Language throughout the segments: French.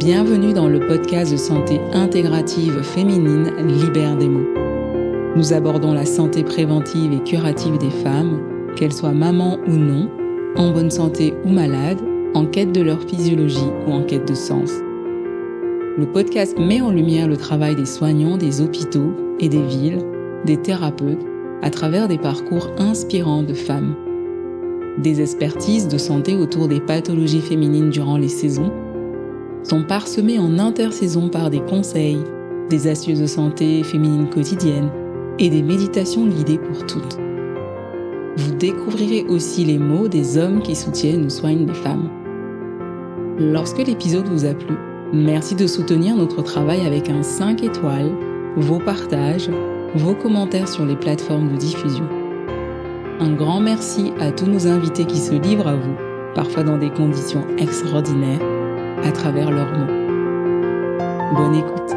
Bienvenue dans le podcast de santé intégrative féminine Libère des mots. Nous abordons la santé préventive et curative des femmes, qu'elles soient mamans ou non, en bonne santé ou malades, en quête de leur physiologie ou en quête de sens. Le podcast met en lumière le travail des soignants des hôpitaux et des villes, des thérapeutes, à travers des parcours inspirants de femmes. Des expertises de santé autour des pathologies féminines durant les saisons sont parsemées en intersaison par des conseils, des astuces de santé féminine quotidienne et des méditations guidées pour toutes. Vous découvrirez aussi les mots des hommes qui soutiennent ou soignent les femmes. Lorsque l'épisode vous a plu, merci de soutenir notre travail avec un 5 étoiles, vos partages, vos commentaires sur les plateformes de diffusion. Un grand merci à tous nos invités qui se livrent à vous, parfois dans des conditions extraordinaires, à travers leurs mots. Bonne écoute.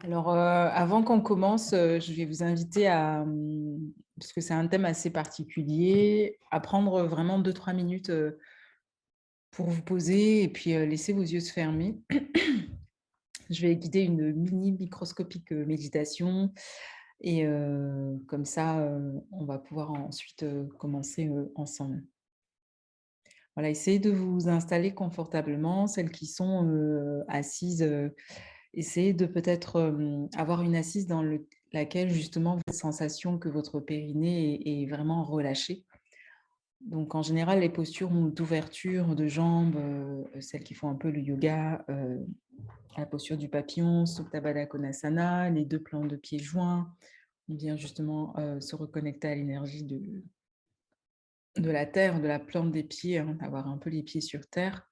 Alors, avant qu'on commence, je vais vous inviter parce que c'est un thème assez particulier, à prendre vraiment 2-3 minutes pour vous poser et puis laisser vos yeux se fermer. Je vais guider une mini microscopique méditation et comme ça, on va pouvoir ensuite commencer ensemble. Voilà, essayez de vous installer confortablement. Celles qui sont assises, essayez de peut-être avoir une assise dans laquelle justement vous avez la sensation que votre périnée est vraiment relâché. Donc en général, les postures d'ouverture de jambes, celles qui font un peu le yoga, la posture du papillon, Supta Baddha Konasana, les 2 plans de pieds joints. On vient justement se reconnecter à l'énergie de la terre, de la plante des pieds, avoir un peu les pieds sur terre.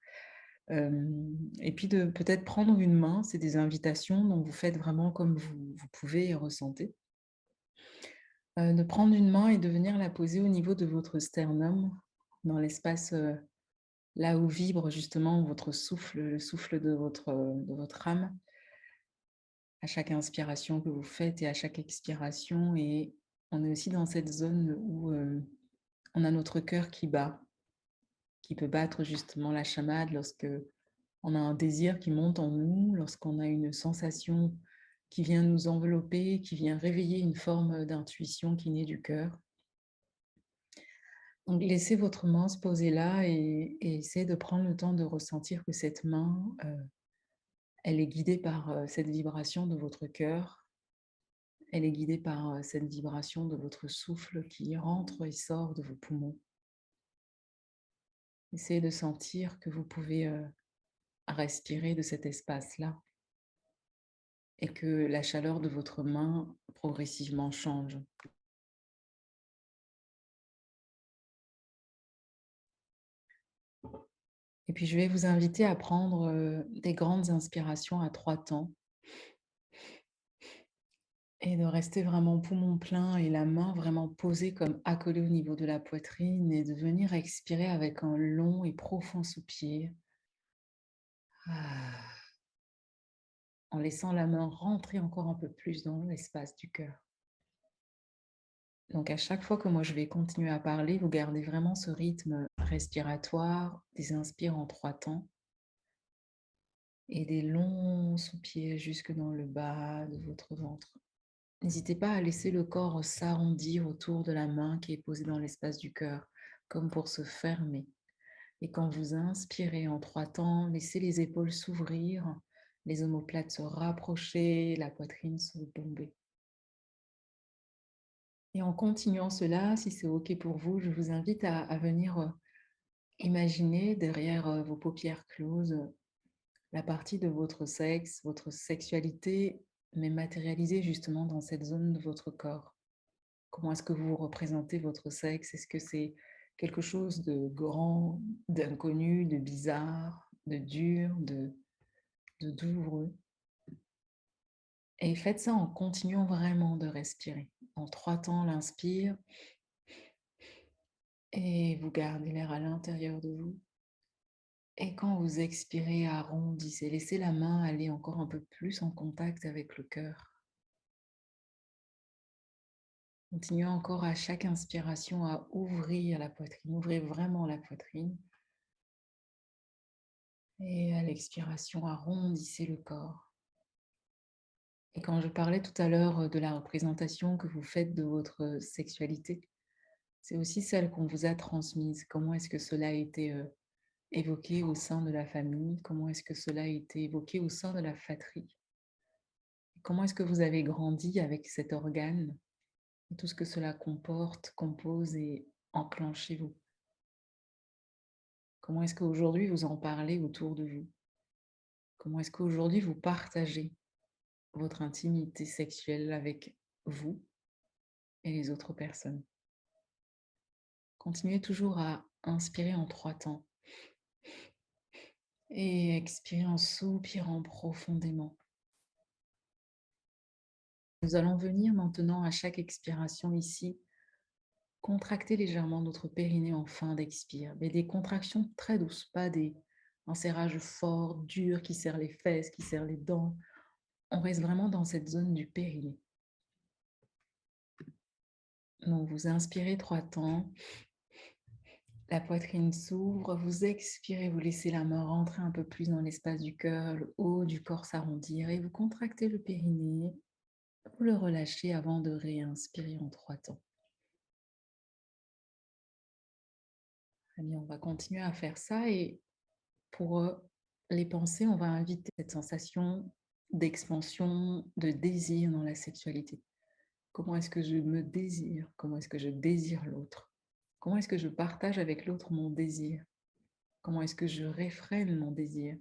Et puis de peut-être prendre une main, c'est des invitations, donc vous faites vraiment comme vous pouvez et ressentez. De prendre une main et de venir la poser au niveau de votre sternum, dans l'espace là où vibre justement votre souffle, le souffle de votre âme. À chaque inspiration que vous faites et à chaque expiration. Et on est aussi dans cette zone où on a notre cœur qui bat, qui peut battre justement la chamade lorsque on a un désir qui monte en nous, lorsqu'on a une sensation qui vient nous envelopper, qui vient réveiller une forme d'intuition qui naît du cœur. Donc laissez votre main se poser là et essayez de prendre le temps de ressentir que cette main, elle est guidée par cette vibration de votre cœur. Elle est guidée par cette vibration de votre souffle qui rentre et sort de vos poumons. Essayez de sentir que vous pouvez respirer de cet espace-là et que la chaleur de votre main progressivement change. Et puis je vais vous inviter à prendre des grandes inspirations à 3 temps et de rester vraiment poumon plein et la main vraiment posée comme accolée au niveau de la poitrine et de venir expirer avec un long et profond soupir. En laissant la main rentrer encore un peu plus dans l'espace du cœur. Donc à chaque fois que moi je vais continuer à parler, vous gardez vraiment ce rythme respiratoire, des inspires en 3 temps et des longs soupirs jusque dans le bas de votre ventre. N'hésitez pas à laisser le corps s'arrondir autour de la main qui est posée dans l'espace du cœur, comme pour se fermer. Et quand vous inspirez en 3 temps, laissez les épaules s'ouvrir, les omoplates se rapprocher, la poitrine se bomber. Et en continuant cela, si c'est OK pour vous, je vous invite à venir imaginer derrière vos paupières closes la partie de votre sexe, votre sexualité, mais matérialisée justement dans cette zone de votre corps. Comment est-ce que vous représentez votre sexe? Est-ce que c'est quelque chose de grand, d'inconnu, de bizarre, de dur, de douloureux? Et faites ça en continuant vraiment de respirer. En 3 temps, l'inspire. Et vous gardez l'air à l'intérieur de vous. Et quand vous expirez, arrondissez. Laissez la main aller encore un peu plus en contact avec le cœur. Continuez encore à chaque inspiration à ouvrir la poitrine. Ouvrez vraiment la poitrine. Et à l'expiration, arrondissez le corps. Et quand je parlais tout à l'heure de la représentation que vous faites de votre sexualité, c'est aussi celle qu'on vous a transmise. Comment est-ce que cela a été évoqué au sein de la famille? Comment est-ce que cela a été évoqué au sein de la fratrie? Comment est-ce que vous avez grandi avec cet organe et tout ce que cela comporte, compose et enclenche chez vous? Comment est-ce qu'aujourd'hui vous en parlez autour de vous? Comment est-ce qu'aujourd'hui vous partagez votre intimité sexuelle avec vous et les autres personnes? Continuez toujours à inspirer en 3 temps et expirer en soupirant profondément. Nous allons venir maintenant à chaque expiration ici, contracter légèrement notre périnée en fin d'expire, mais des contractions très douces, pas un serrage fort, dur, qui serre les fesses, qui serre les dents. On reste vraiment dans cette zone du périnée. Donc vous inspirez 3 temps, la poitrine s'ouvre, vous expirez, vous laissez la main rentrer un peu plus dans l'espace du cœur, le haut du corps s'arrondir et vous contractez le périnée, vous le relâchez avant de réinspirer en 3 temps. Très bien, on va continuer à faire ça et pour les pensées, on va inviter cette sensation d'expansion, de désir dans la sexualité. Comment est-ce que je me désire? Comment est-ce que je désire l'autre? Comment est-ce que je partage avec l'autre mon désir? Comment est-ce que je réfrène mon désir?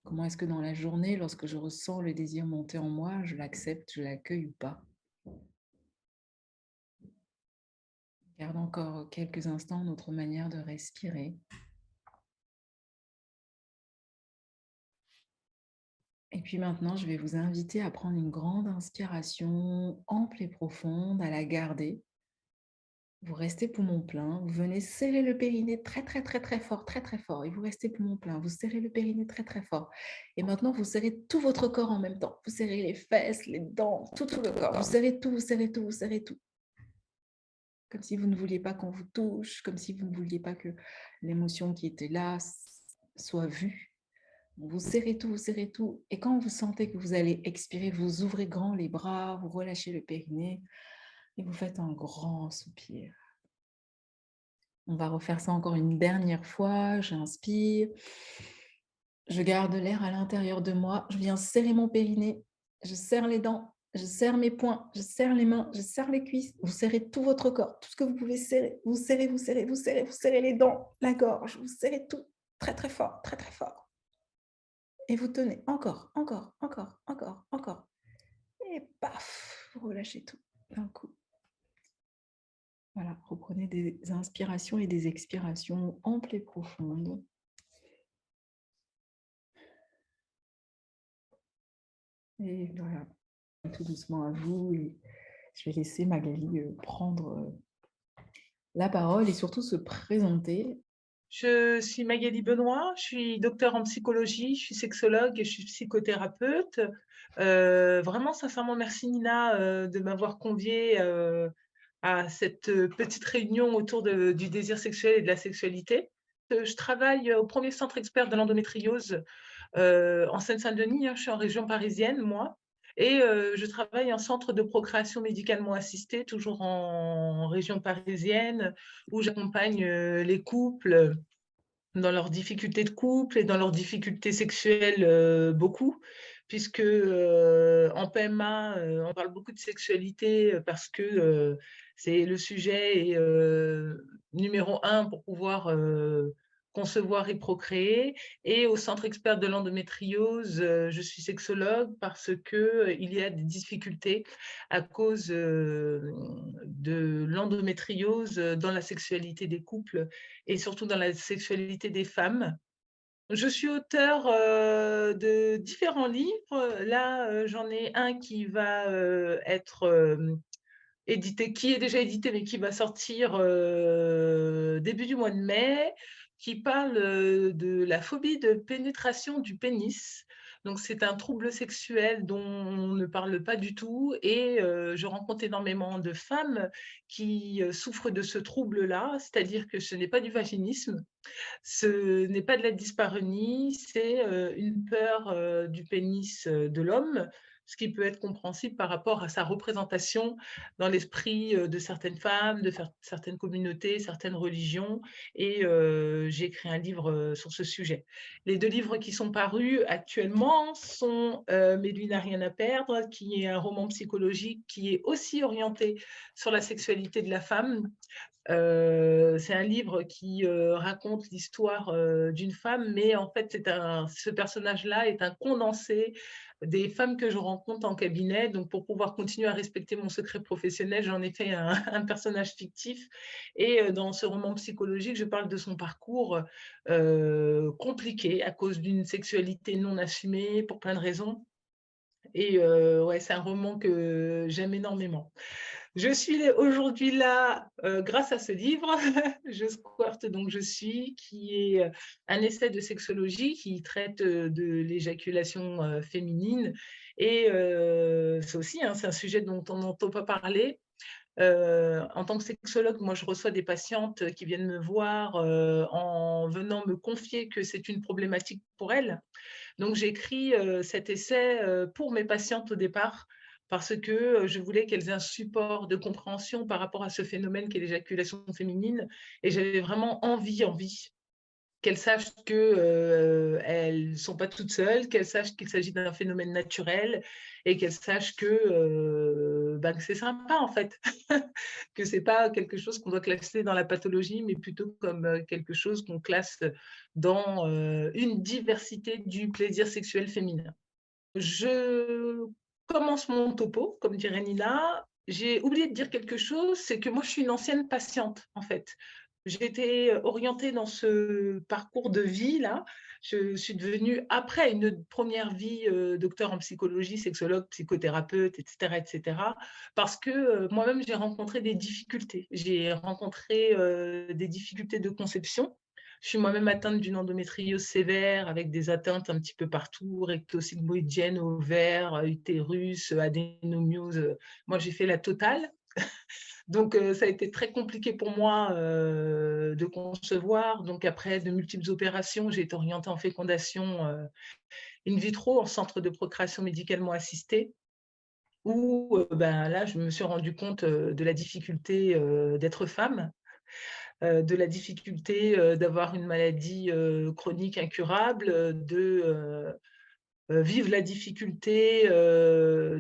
Comment est-ce que dans la journée, lorsque je ressens le désir monter en moi, je l'accepte, je l'accueille ou pas? Garde encore quelques instants notre manière de respirer. Et puis maintenant, je vais vous inviter à prendre une grande inspiration ample et profonde, à la garder. Vous restez poumon plein, vous venez serrer le périnée très, très, très, très fort, et vous restez poumon plein, vous serrez le périnée très, très fort. Et maintenant, vous serrez tout votre corps en même temps. Vous serrez les fesses, les dents, tout le corps. Vous serrez tout, vous serrez tout, vous serrez tout. Comme si vous ne vouliez pas qu'on vous touche, comme si vous ne vouliez pas que l'émotion qui était là soit vue. Vous serrez tout, vous serrez tout. Et quand vous sentez que vous allez expirer, vous ouvrez grand les bras, vous relâchez le périnée et vous faites un grand soupir. On va refaire ça encore une dernière fois. J'inspire. Je garde l'air à l'intérieur de moi. Je viens serrer mon périnée. Je serre les dents. Je serre mes poings. Je serre les mains. Je serre les cuisses. Vous serrez tout votre corps. Tout ce que vous pouvez serrer. Vous serrez, vous serrez, vous serrez, vous serrez les dents, la gorge. Vous serrez tout très, très fort, très, très fort. Et vous tenez encore, encore, encore, encore, encore. Et paf, vous relâchez tout d'un coup. Voilà, reprenez des inspirations et des expirations amples et profondes. Et voilà, tout doucement à vous. Et je vais laisser Magali prendre la parole et surtout se présenter. Je suis Magali Benoît, je suis docteure en psychologie, je suis sexologue et je suis psychothérapeute. Vraiment, sincèrement, merci Nina de m'avoir conviée à cette petite réunion autour du désir sexuel et de la sexualité. Je travaille au premier centre expert de l'endométriose en Seine-Saint-Denis, hein, je suis en région parisienne, moi. Et je travaille en centre de procréation médicalement assistée, toujours en région parisienne, où j'accompagne les couples dans leurs difficultés de couple et dans leurs difficultés sexuelles, beaucoup. Puisque, en PMA, on parle beaucoup de sexualité, parce que, c'est le sujet numéro 1 pour pouvoir, concevoir et procréer. Et au centre expert de l'endométriose, je suis sexologue parce que, il y a des difficultés à cause, de l'endométriose, dans la sexualité des couples et surtout dans la sexualité des femmes. Je suis auteure, de différents livres. Là, j'en ai un qui va, être, édité, qui est déjà édité, mais qui va sortir, début du mois de mai, qui parle, de la phobie de pénétration du pénis. Donc c'est un trouble sexuel dont on ne parle pas du tout et je rencontre énormément de femmes qui, souffrent de ce trouble-là, c'est-à-dire que ce n'est pas du vaginisme, ce n'est pas de la dyspareunie, c'est, une peur, du pénis, de l'homme, ce qui peut être compréhensible par rapport à sa représentation dans l'esprit, de certaines femmes, de certaines communautés, certaines religions et j'ai écrit un livre, sur ce sujet. Les 2 livres qui sont parus actuellement sont, «Mais lui n'a rien à perdre», qui est un roman psychologique qui est aussi orienté sur la sexualité de la femme. C'est un livre qui, raconte l'histoire, d'une femme, mais en fait, ce personnage-là est un condensé des femmes que je rencontre en cabinet. Donc pour pouvoir continuer à respecter mon secret professionnel, j'en ai fait un un personnage fictif et dans ce roman psychologique, je parle de son parcours, compliqué à cause d'une sexualité non assumée pour plein de raisons et ouais, c'est un roman que j'aime énormément. Je suis aujourd'hui là, grâce à ce livre, Je squirte donc je suis, qui est, un essai de sexologie qui traite, de l'éjaculation, féminine et c'est aussi, hein, c'est un sujet dont on n'entend pas parler. En tant que sexologue, moi, je reçois des patientes qui viennent me voir, en venant me confier que c'est une problématique pour elles. Donc j'ai écrit, cet essai, pour mes patientes au départ, parce que, je voulais qu'elles aient un support de compréhension par rapport à ce phénomène qu'est l'éjaculation féminine et j'avais vraiment envie qu'elles sachent que, elles sont pas toutes seules, qu'elles sachent qu'il s'agit d'un phénomène naturel et qu'elles sachent que, que c'est sympa en fait. Que c'est pas quelque chose qu'on doit classer dans la pathologie, mais plutôt comme, quelque chose qu'on classe dans, une diversité du plaisir sexuel féminin. Je commence mon topo, comme dirait Nina. J'ai oublié de dire quelque chose, c'est que moi, je suis une ancienne patiente, en fait. J'ai été, orientée dans ce parcours de vie-là. Je suis devenue, après une première vie, docteur en psychologie, sexologue, psychothérapeute et cetera, parce que, moi-même, j'ai rencontré des difficultés. J'ai rencontré, des difficultés de conception. Je suis moi-même atteinte d'une endométriose sévère avec des atteintes un petit peu partout, recto-sigmoïdienne, ovaire, utérus, adénomiose, moi j'ai fait la totale. Donc ça a été très compliqué pour moi, de concevoir. Donc après de multiples opérations, j'ai été orientée en fécondation, in vitro, en centre de procréation médicalement assistée où, là, je me suis rendu compte, de la difficulté, d'être femme, de la difficulté, d'avoir une maladie, chronique incurable, vivre la difficulté,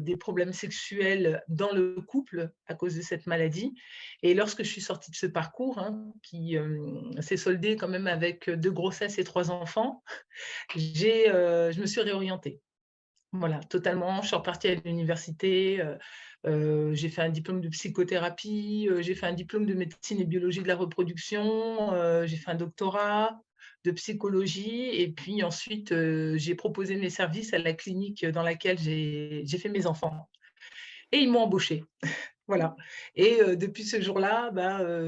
des problèmes sexuels dans le couple à cause de cette maladie et lorsque je suis sortie de ce parcours, hein, qui, s'est soldé quand même avec 2 grossesses et 3 enfants, je me suis réorientée. Voilà, totalement. Je suis repartie à l'université, j'ai fait un diplôme de psychothérapie, j'ai fait un diplôme de médecine et biologie de la reproduction, j'ai fait un doctorat de psychologie et puis ensuite, j'ai proposé mes services à la clinique dans laquelle j'ai fait mes enfants et ils m'ont embauchée. Voilà et depuis ce jour-là,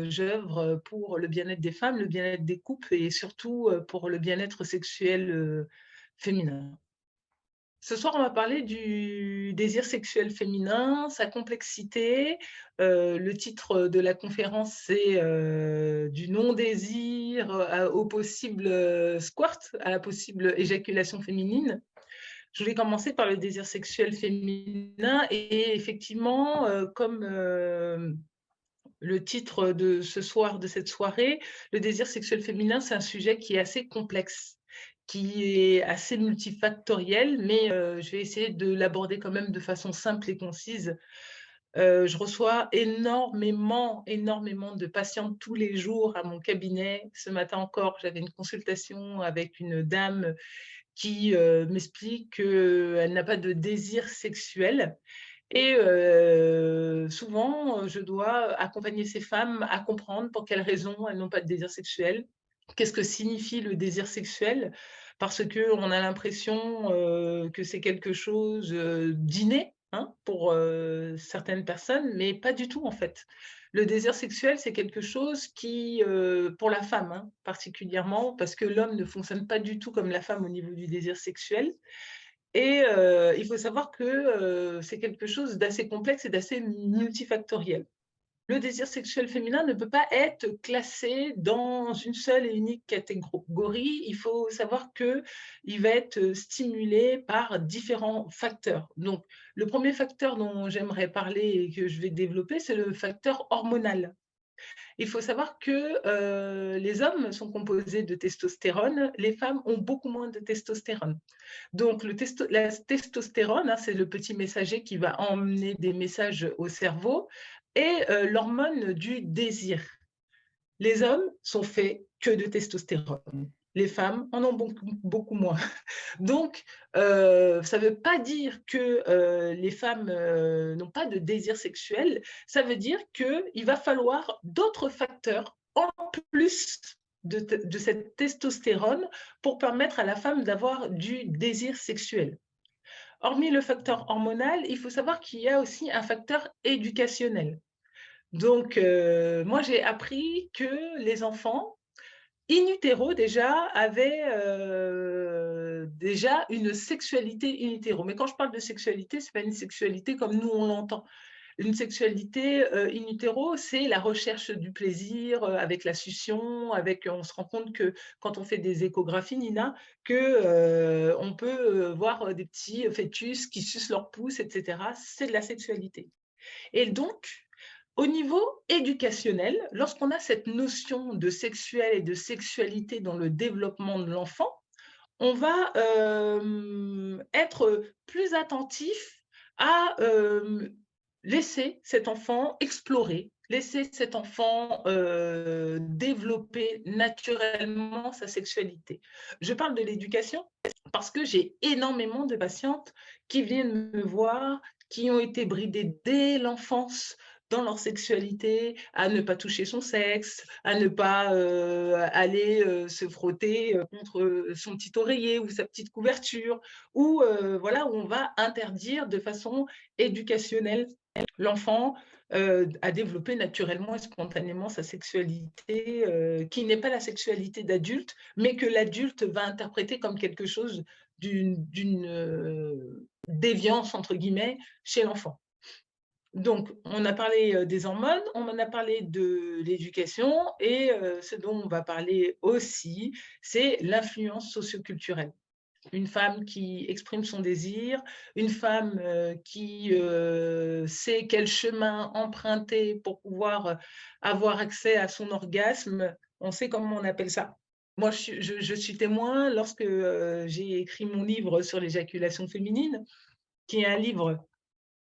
j'œuvre, pour le bien-être des femmes, le bien-être des couples et surtout, pour le bien-être sexuel, féminin. Ce soir, on va parler du désir sexuel féminin, sa complexité. Le titre de la conférence, c'est, «Du non-désir, au possible, squirt, à la possible éjaculation féminine». Je voulais commencer par le désir sexuel féminin et effectivement, comme, le titre de ce soir, de cette soirée, le désir sexuel féminin, c'est un sujet qui est assez complexe, qui est assez multifactoriel, mais je vais essayer de l'aborder quand même de façon simple et concise. Je reçois énormément de patientes tous les jours à mon cabinet. Ce matin encore, j'avais une consultation avec une dame qui, m'explique qu'elle n'a pas de désir sexuel et souvent, je dois accompagner ces femmes à comprendre pour quelles raisons elles n'ont pas de désir sexuel. Qu'est-ce que signifie le désir sexuel? Parce qu'on a l'impression, que c'est quelque chose, d'inné, hein, pour, certaines personnes, mais pas du tout en fait. Le désir sexuel, c'est quelque chose qui, pour la femme, hein, particulièrement, parce que l'homme ne fonctionne pas du tout comme la femme au niveau du désir sexuel Et il faut savoir que, c'est quelque chose d'assez complexe et d'assez multifactoriel. Le désir sexuel féminin ne peut pas être classé dans une seule et unique catégorie. Il faut savoir qu'il va être, stimulé par différents facteurs. Donc le premier facteur dont j'aimerais parler et que je vais développer, c'est le facteur hormonal. Il faut savoir que, les hommes sont composés de testostérone, les femmes ont beaucoup moins de testostérone. Donc la testostérone, hein, c'est le petit messager qui va emmener des messages au cerveau et l'hormone du désir. Les hommes sont faits que de testostérone. Les femmes en ont beaucoup moins. Donc, ça ne veut pas dire que, les femmes, n'ont pas de désir sexuel. Ça veut dire qu'il va falloir d'autres facteurs en plus de cette testostérone pour permettre à la femme d'avoir du désir sexuel. Hormis le facteur hormonal, il faut savoir qu'il y a aussi un facteur éducationnel. Donc, moi, j'ai appris que les enfants in utero déjà avaient, déjà une sexualité in utero. Mais quand je parle de sexualité, c'est pas une sexualité comme nous on l'entend. Une sexualité, in utero, c'est la recherche du plaisir, avec la succion, avec on se rend compte que quand on fait des échographies, Nina, que, on peut, voir, des petits fœtus qui sucent leur pouce et cetera. C'est de la sexualité. Et donc, au niveau éducationnel, lorsqu'on a cette notion de sexuel et de sexualité dans le développement de l'enfant, on va, être plus attentif à, laisser cet enfant explorer, laisser cet enfant, développer naturellement sa sexualité. Je parle de l'éducation parce que j'ai énormément de patientes qui viennent me voir, qui ont été bridées dès l'enfance dans leur sexualité, à ne pas toucher son sexe, à ne pas, aller, se frotter, contre, son petit oreiller ou sa petite couverture ou voilà, où on va interdire de façon éducationnelle l'enfant, à développer naturellement et spontanément sa sexualité, qui n'est pas la sexualité d'adulte, mais que l'adulte va interpréter comme quelque chose d'une «déviance» entre guillemets chez l'enfant. Donc, on a parlé, des hormones, on en a parlé de l'éducation et ce dont on va parler aussi, c'est l'influence socioculturelle. Une femme qui exprime son désir, une femme, qui, sait quel chemin emprunter pour pouvoir, avoir accès à son orgasme, on sait comment on appelle ça. Moi, je suis témoin lorsque, j'ai écrit mon livre sur l'éjaculation féminine, qui est un livre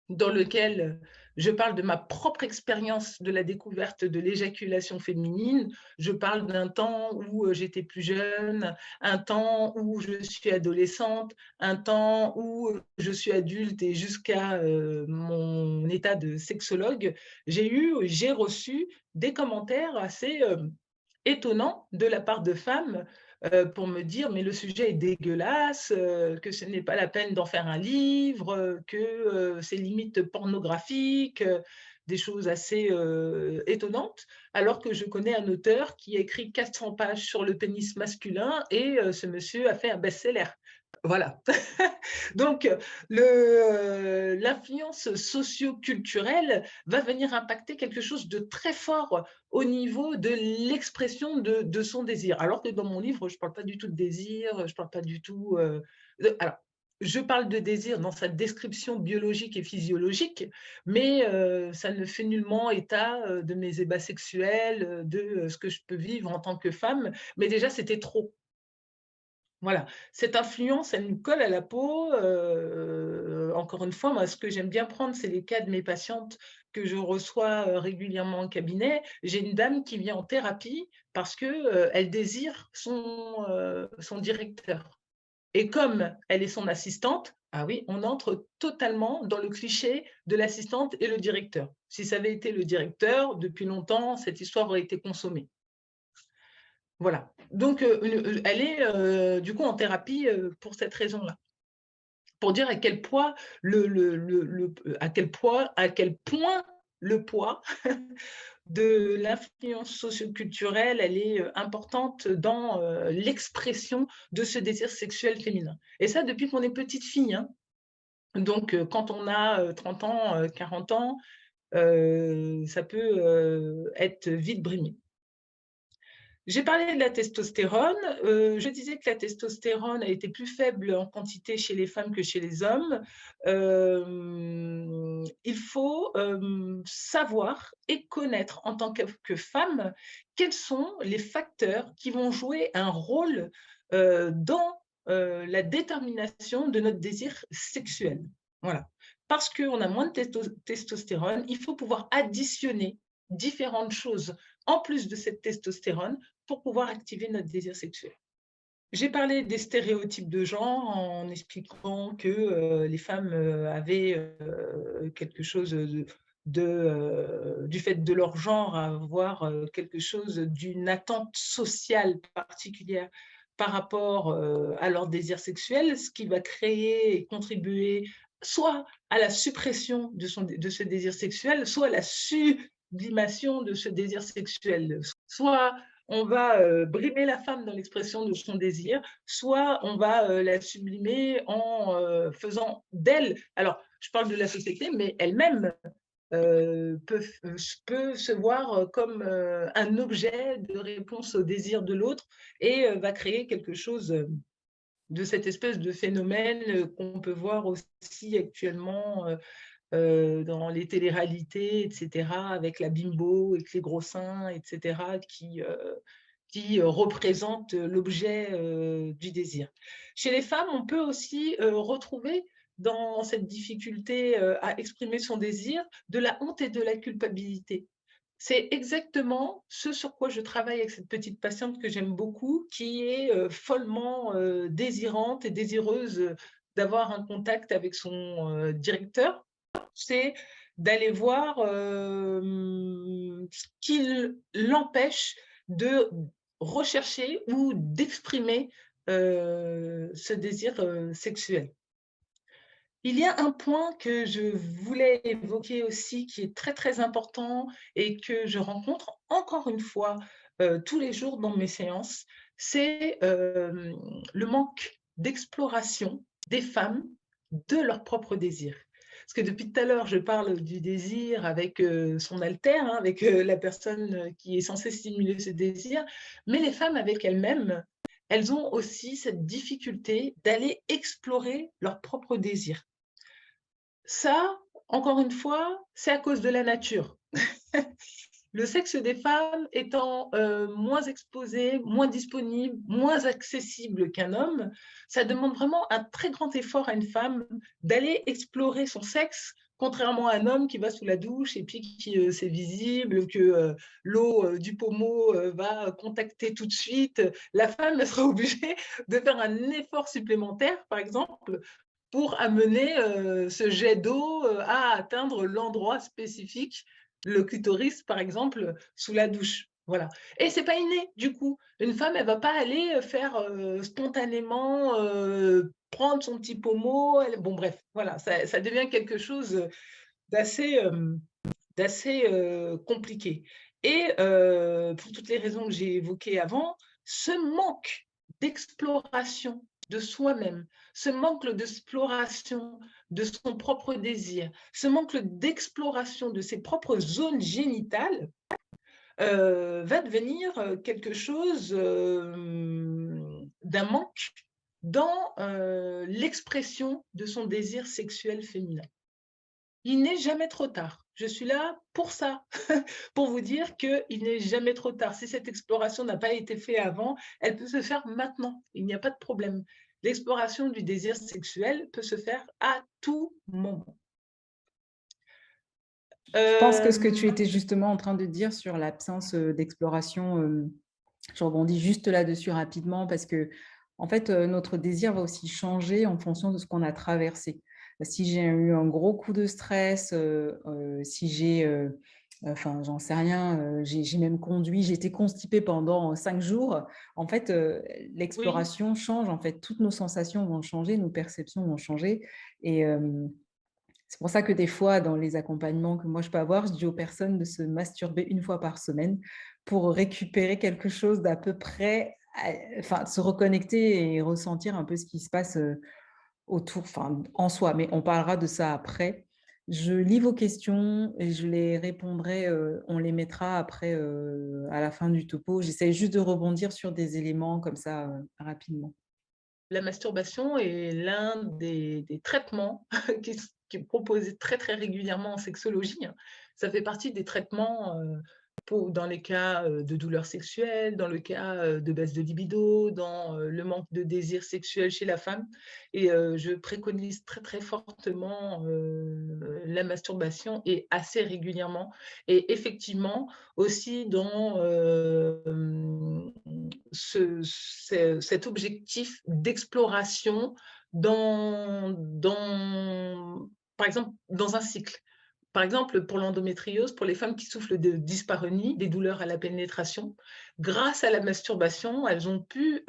dans lequel je parle de ma propre expérience de la découverte de l'éjaculation féminine. Je parle d'un temps où, j'étais plus jeune, un temps où je suis adolescente, un temps où je suis adulte et jusqu'à, mon état de sexologue. J'ai reçu des commentaires assez, étonnants de la part de femmes, pour me dire: «Mais le sujet est dégueulasse, que ce n'est pas la peine d'en faire un livre, que, c'est limite pornographique», des choses assez, étonnantes. Alors que je connais un auteur qui a écrit 400 pages sur le pénis masculin et ce monsieur a fait un best-seller. Voilà. Donc l'influence socio-culturelle va venir impacter quelque chose de très fort au niveau de l'expression de son désir. Alors que dans mon livre, je ne parle pas du tout de désir, je parle pas du tout, alors, je parle de désir dans sa description biologique et physiologique, mais ça ne fait nullement état, de mes ébats sexuels, de, ce que je peux vivre en tant que femme. Mais déjà, c'était trop. Voilà, cette influence, elle nous colle à la peau, encore une fois, moi, ce que j'aime bien prendre, c'est les cas de mes patientes que je reçois, régulièrement en cabinet. J'ai une dame qui vient en thérapie parce que, elle désire son directeur et comme elle est son assistante, ah oui, on entre totalement dans le cliché de l'assistante et le directeur. Si ça avait été le directeur, depuis longtemps, cette histoire aurait été consommée. Voilà. Donc, elle est, du coup en thérapie, pour cette raison-là. Pour dire à quel point à quel point le poids de l'influence socioculturelle, elle est importante dans l'expression de ce désir sexuel féminin. Et ça, depuis qu'on est petite fille, hein. Donc, quand on a 30 ans, 40 ans, ça peut être vite brimé. J'ai parlé de la testostérone. Je disais que la testostérone a été plus faible en quantité chez les femmes que chez les hommes. Il faut savoir et connaître en tant que femme quels sont les facteurs qui vont jouer un rôle dans la détermination de notre désir sexuel. Voilà. Parce qu'on a moins de testostérone, il faut pouvoir additionner différentes choses en plus de cette testostérone pour pouvoir activer notre désir sexuel. J'ai parlé des stéréotypes de genre en expliquant que les femmes avaient quelque chose du fait de leur genre à avoir quelque chose d'une attente sociale particulière par rapport à leur désir sexuel, ce qui va créer et contribuer soit à la suppression de ce désir sexuel, soit à la sublimation de ce désir sexuel. Soit on va brimer la femme dans l'expression de son désir, soit on va la sublimer en faisant d'elle, alors je parle de la société, mais elle-même peut se voir comme un objet de réponse au désir de l'autre et va créer quelque chose de cette espèce de phénomène qu'on peut voir aussi actuellement dans les téléréalités, etc., avec la bimbo, avec les gros seins, etc., qui représentent l'objet du désir. Chez les femmes, on peut aussi retrouver dans cette difficulté à exprimer son désir de la honte et de la culpabilité. C'est exactement ce sur quoi je travaille avec cette petite patiente que j'aime beaucoup, qui est follement désirante et désireuse d'avoir un contact avec son directeur. C'est d'aller voir ce qui l'empêche de rechercher ou d'exprimer ce désir sexuel. Il y a un point que je voulais évoquer aussi, qui est très, très important et que je rencontre encore une fois tous les jours dans mes séances, c'est le manque d'exploration des femmes de leur propre désir. Parce que depuis tout à l'heure, je parle du désir avec son alter, hein, avec la personne qui est censée stimuler ce désir, mais les femmes avec elles-mêmes, elles ont aussi cette difficulté d'aller explorer leur propre désir. Ça, encore une fois, c'est à cause de la nature. Le sexe des femmes étant moins exposé, moins disponible, moins accessible qu'un homme, ça demande vraiment un très grand effort à une femme d'aller explorer son sexe, contrairement à un homme qui va sous la douche et puis qui c'est visible, que l'eau du pommeau va contacter tout de suite. La femme elle sera obligée de faire un effort supplémentaire, par exemple, pour amener ce jet d'eau à atteindre l'endroit spécifique, le clitoris par exemple, sous la douche. Voilà. Et c'est pas inné du coup. Une femme, elle va pas aller faire spontanément prendre son petit pommeau. Bon bref, voilà, ça devient quelque chose d'assez compliqué. Et pour toutes les raisons que j'ai évoquées avant, ce manque d'exploration de soi-même, ce manque d'exploration de son propre désir, ce manque d'exploration de ses propres zones génitales va devenir quelque chose d'un manque dans l'expression de son désir sexuel féminin. Il n'est jamais trop tard. Je suis là pour ça, pour vous dire qu'il n'est jamais trop tard. Si cette exploration n'a pas été faite avant, elle peut se faire maintenant. Il n'y a pas de problème. L'exploration du désir sexuel peut se faire à tout moment. Je pense que ce que tu étais justement en train de dire sur l'absence d'exploration, je rebondis juste là-dessus rapidement parce que, en fait, notre désir va aussi changer en fonction de ce qu'on a traversé. Si j'ai eu un gros coup de stress, si j'ai, enfin, j'en sais rien, j'ai même conduit, j'ai été constipée pendant 5 jours, en fait, Oui, l'exploration change, en fait, toutes nos sensations vont changer, nos perceptions vont changer et C'est pour ça que des fois, dans les accompagnements que moi je peux avoir, je dis aux personnes de se masturber 1 fois par semaine pour récupérer quelque chose d'à peu près, enfin, se reconnecter et ressentir un peu ce qui se passe, autour, enfin, en soi, mais on parlera de ça après. Je lis vos questions et je les répondrai, on les mettra après, à la fin du topo. J'essaie juste de rebondir sur des éléments comme ça, rapidement. La masturbation est l'un des traitements qui est proposé très, très régulièrement en sexologie, hein. Ça fait partie des traitements, pour dans les cas, de douleurs sexuelles, dans le cas, de baisse de libido, dans, le manque de désir sexuel chez la femme et je préconise très, très fortement, la masturbation et assez régulièrement et effectivement aussi dans, cet objectif d'exploration par exemple, dans un cycle. Par exemple, pour l'endométriose, pour les femmes qui souffrent de dyspareunie, des douleurs à la pénétration, grâce à la masturbation, elles ont pu,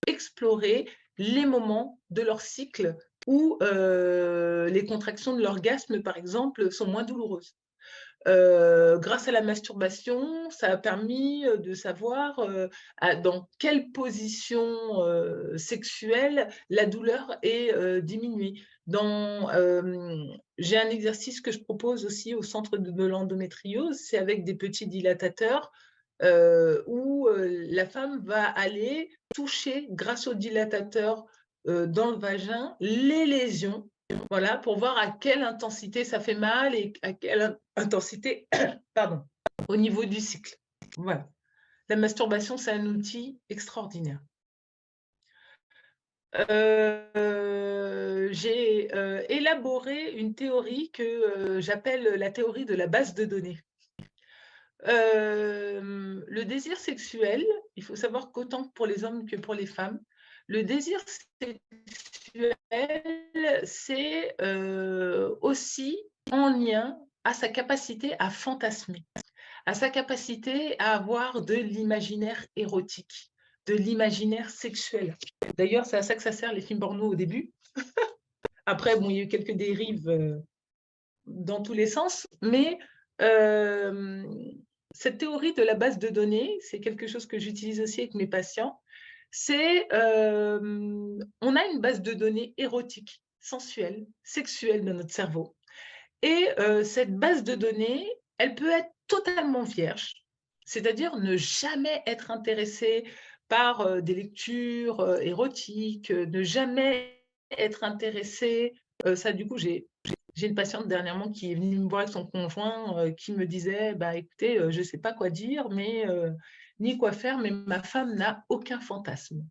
explorer les moments de leur cycle où, les contractions de l'orgasme, par exemple, sont moins douloureuses. Grâce à la masturbation, ça a permis, de savoir, dans quelle position, sexuelle la douleur est, diminuée. J'ai un exercice que je propose aussi au centre de l'endométriose, c'est avec des petits dilatateurs, où, la femme va aller toucher grâce au dilatateur, dans le vagin, les lésions, voilà, pour voir à quelle intensité ça fait mal et à quelle intensité, pardon, au niveau du cycle. Voilà. La masturbation, c'est un outil extraordinaire. J'ai, élaboré une théorie que, j'appelle la théorie de la base de données. Le désir sexuel, il faut savoir qu'autant pour les hommes que pour les femmes, le désir sexuel, c'est, aussi en lien à sa capacité à fantasmer, à sa capacité à avoir de l'imaginaire érotique, de l'imaginaire sexuel. D'ailleurs, c'est à ça que ça sert les films porno au début. Après, bon, il y a eu quelques dérives, dans tous les sens, mais hem, cette théorie de la base de données, c'est quelque chose que j'utilise aussi avec mes patients. C'est, on a une base de données érotique, sensuelle, sexuelle dans notre cerveau et cette base de données, elle peut être totalement vierge, c'est-à-dire ne jamais être intéressé par, des lectures, érotiques, ne jamais être intéressé, ça du coup j'ai une patiente dernièrement qui est venue me voir avec son conjoint, qui me disait: «Bah, écoutez, je ne sais pas quoi dire, mais ni quoi faire, mais ma femme n'a aucun fantasme».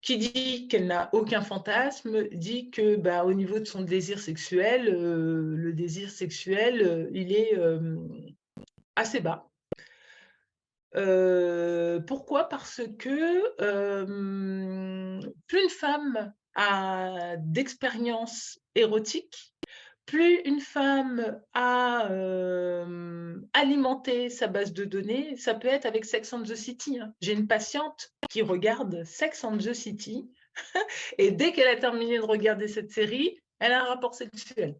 Qui dit qu'elle n'a aucun fantasme, dit que, bah, au niveau de son désir sexuel, le désir sexuel, il est, assez bas. Pourquoi? Parce que, plus une femme a d'expérience érotique, plus une femme a, alimenté sa base de données, ça peut être avec Sex and the City, hein. J'ai une patiente qui regarde Sex and the City et dès qu'elle a terminé de regarder cette série, elle a un rapport sexuel.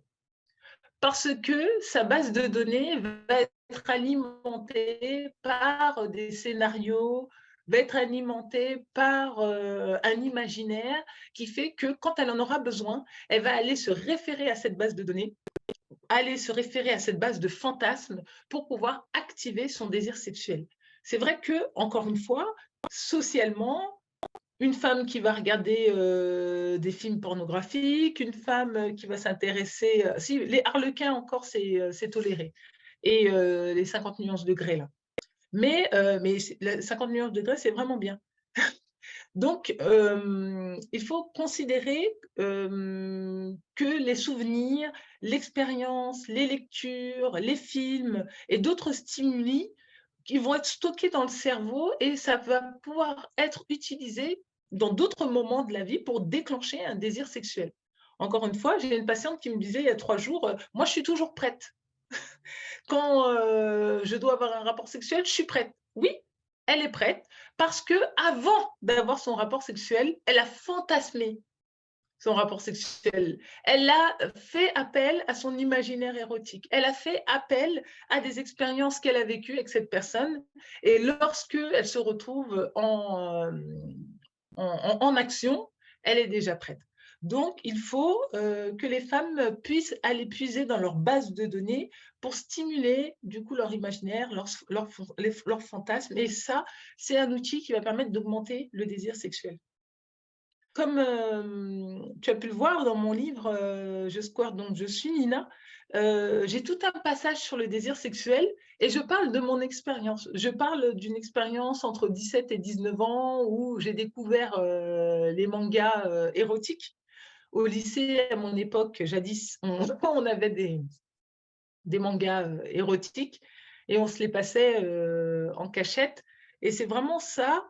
Parce que sa base de données va être alimentée par des scénarios, va être alimentée par, un imaginaire qui fait que quand elle en aura besoin, elle va aller se référer à cette base de données, aller se référer à cette base de fantasmes pour pouvoir activer son désir sexuel. C'est vrai que, encore une fois, socialement, une femme qui va regarder, des films pornographiques, une femme, qui va s'intéresser, si les harlequins encore c'est toléré et les 50 nuances de grey là. Mais c'est la 50 nuances de grey, c'est vraiment bien. Donc il faut considérer, que les souvenirs, l'expérience, les lectures, les films et d'autres stimuli qui vont être stockés dans le cerveau et ça va pouvoir être utilisé dans d'autres moments de la vie pour déclencher un désir sexuel. Encore une fois, j'ai une patiente qui me disait il y a 3 jours, «Moi, je suis toujours prête. Quand, je dois avoir un rapport sexuel, je suis prête». Oui, elle est prête parce qu'avant d'avoir son rapport sexuel, elle a fantasmé son rapport sexuel. Elle a fait appel à son imaginaire érotique. Elle a fait appel à des expériences qu'elle a vécues avec cette personne. Et lorsque elle se retrouve en action, elle est déjà prête. Donc, il faut que les femmes puissent aller puiser dans leur base de données pour stimuler du coup leur imaginaire, leur fantasme. Et ça, c'est un outil qui va permettre d'augmenter le désir sexuel. Comme tu as pu le voir dans mon livre, Je square donc je suis Nina, j'ai tout un passage sur le désir sexuel et je parle de mon expérience. Je parle d'une expérience entre 17 et 19 ans où j'ai découvert les mangas érotiques. Au lycée, à mon époque, jadis, on avait des mangas érotiques et on se les passait en cachette. Et c'est vraiment ça,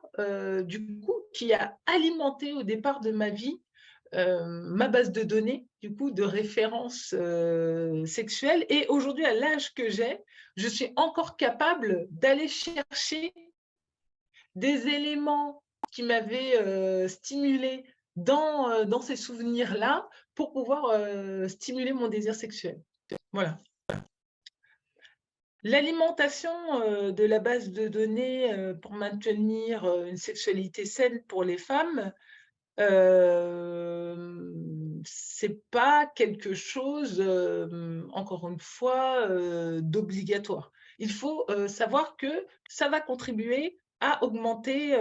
du coup, qui a alimenté au départ de ma vie ma base de données, du coup, de références sexuelles. Et aujourd'hui, à l'âge que j'ai, je suis encore capable d'aller chercher des éléments qui m'avaient stimulé dans ces souvenirs-là pour pouvoir stimuler mon désir sexuel. Voilà. L'alimentation de la base de données pour maintenir une sexualité saine pour les femmes, c'est pas quelque chose, encore une fois, d'obligatoire. Il faut savoir que ça va contribuer à augmenter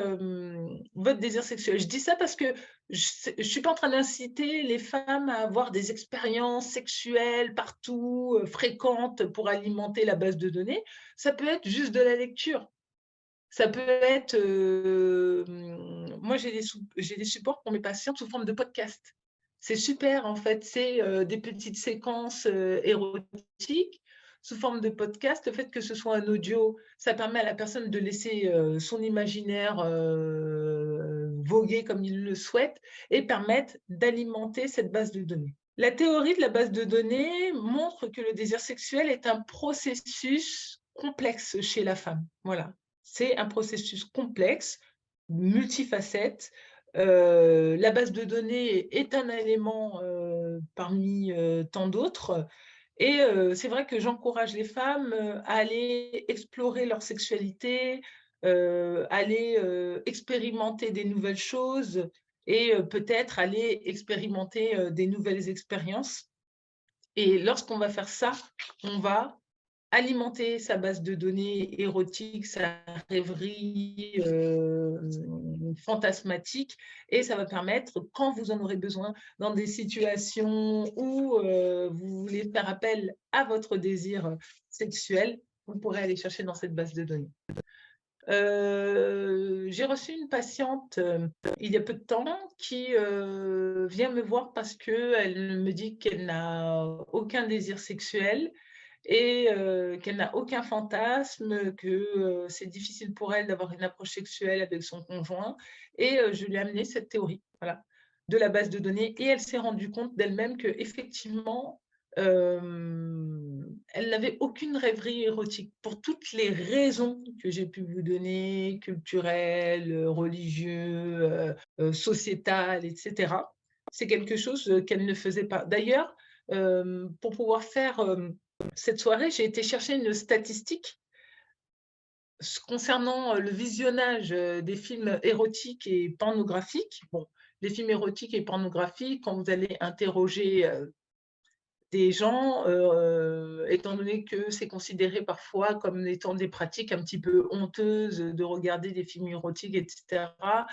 votre désir sexuel. Je dis ça parce que je suis pas en train d'inciter les femmes à avoir des expériences sexuelles partout, fréquentes pour alimenter la base de données. Ça peut être juste de la lecture. Ça peut être, moi j'ai des supports pour mes patientes sous forme de podcast. C'est super en fait, c'est, des petites séquences, érotiques sous forme de podcast. Le fait que ce soit un audio, ça permet à la personne de laisser, son imaginaire, voguer comme il le souhaite et permettre d'alimenter cette base de données. La théorie de la base de données montre que le désir sexuel est un processus complexe chez la femme. Voilà. C'est un processus complexe, multifacette. La base de données est un élément parmi tant d'autres. Et c'est vrai que j'encourage les femmes à aller explorer leur sexualité, aller expérimenter des nouvelles choses et peut-être aller expérimenter des nouvelles expériences. Et lorsqu'on va faire ça, on va alimenter sa base de données érotique, sa rêverie fantasmatique, et ça va permettre, quand vous en aurez besoin, dans des situations où vous voulez faire appel à votre désir sexuel, vous pourrez aller chercher dans cette base de données. J'ai reçu une patiente il y a peu de temps qui vient me voir parce qu'elle me dit qu'elle n'a aucun désir sexuel et qu'elle n'a aucun fantasme, que c'est difficile pour elle d'avoir une approche sexuelle avec son conjoint. Et je lui ai amené cette théorie, voilà, de la base de données. Et elle s'est rendue compte d'elle-même qu'effectivement, elle n'avait aucune rêverie érotique pour toutes les raisons que j'ai pu vous donner, culturelles, religieux, sociétales, etc. C'est quelque chose qu'elle ne faisait pas. D'ailleurs, pour pouvoir faire cette soirée, j'ai été chercher une statistique concernant le visionnage des films érotiques et pornographiques. Bon, les films érotiques et pornographiques, quand vous allez interroger des gens, étant donné que c'est considéré parfois comme étant des pratiques un petit peu honteuses de regarder des films érotiques, et cetera.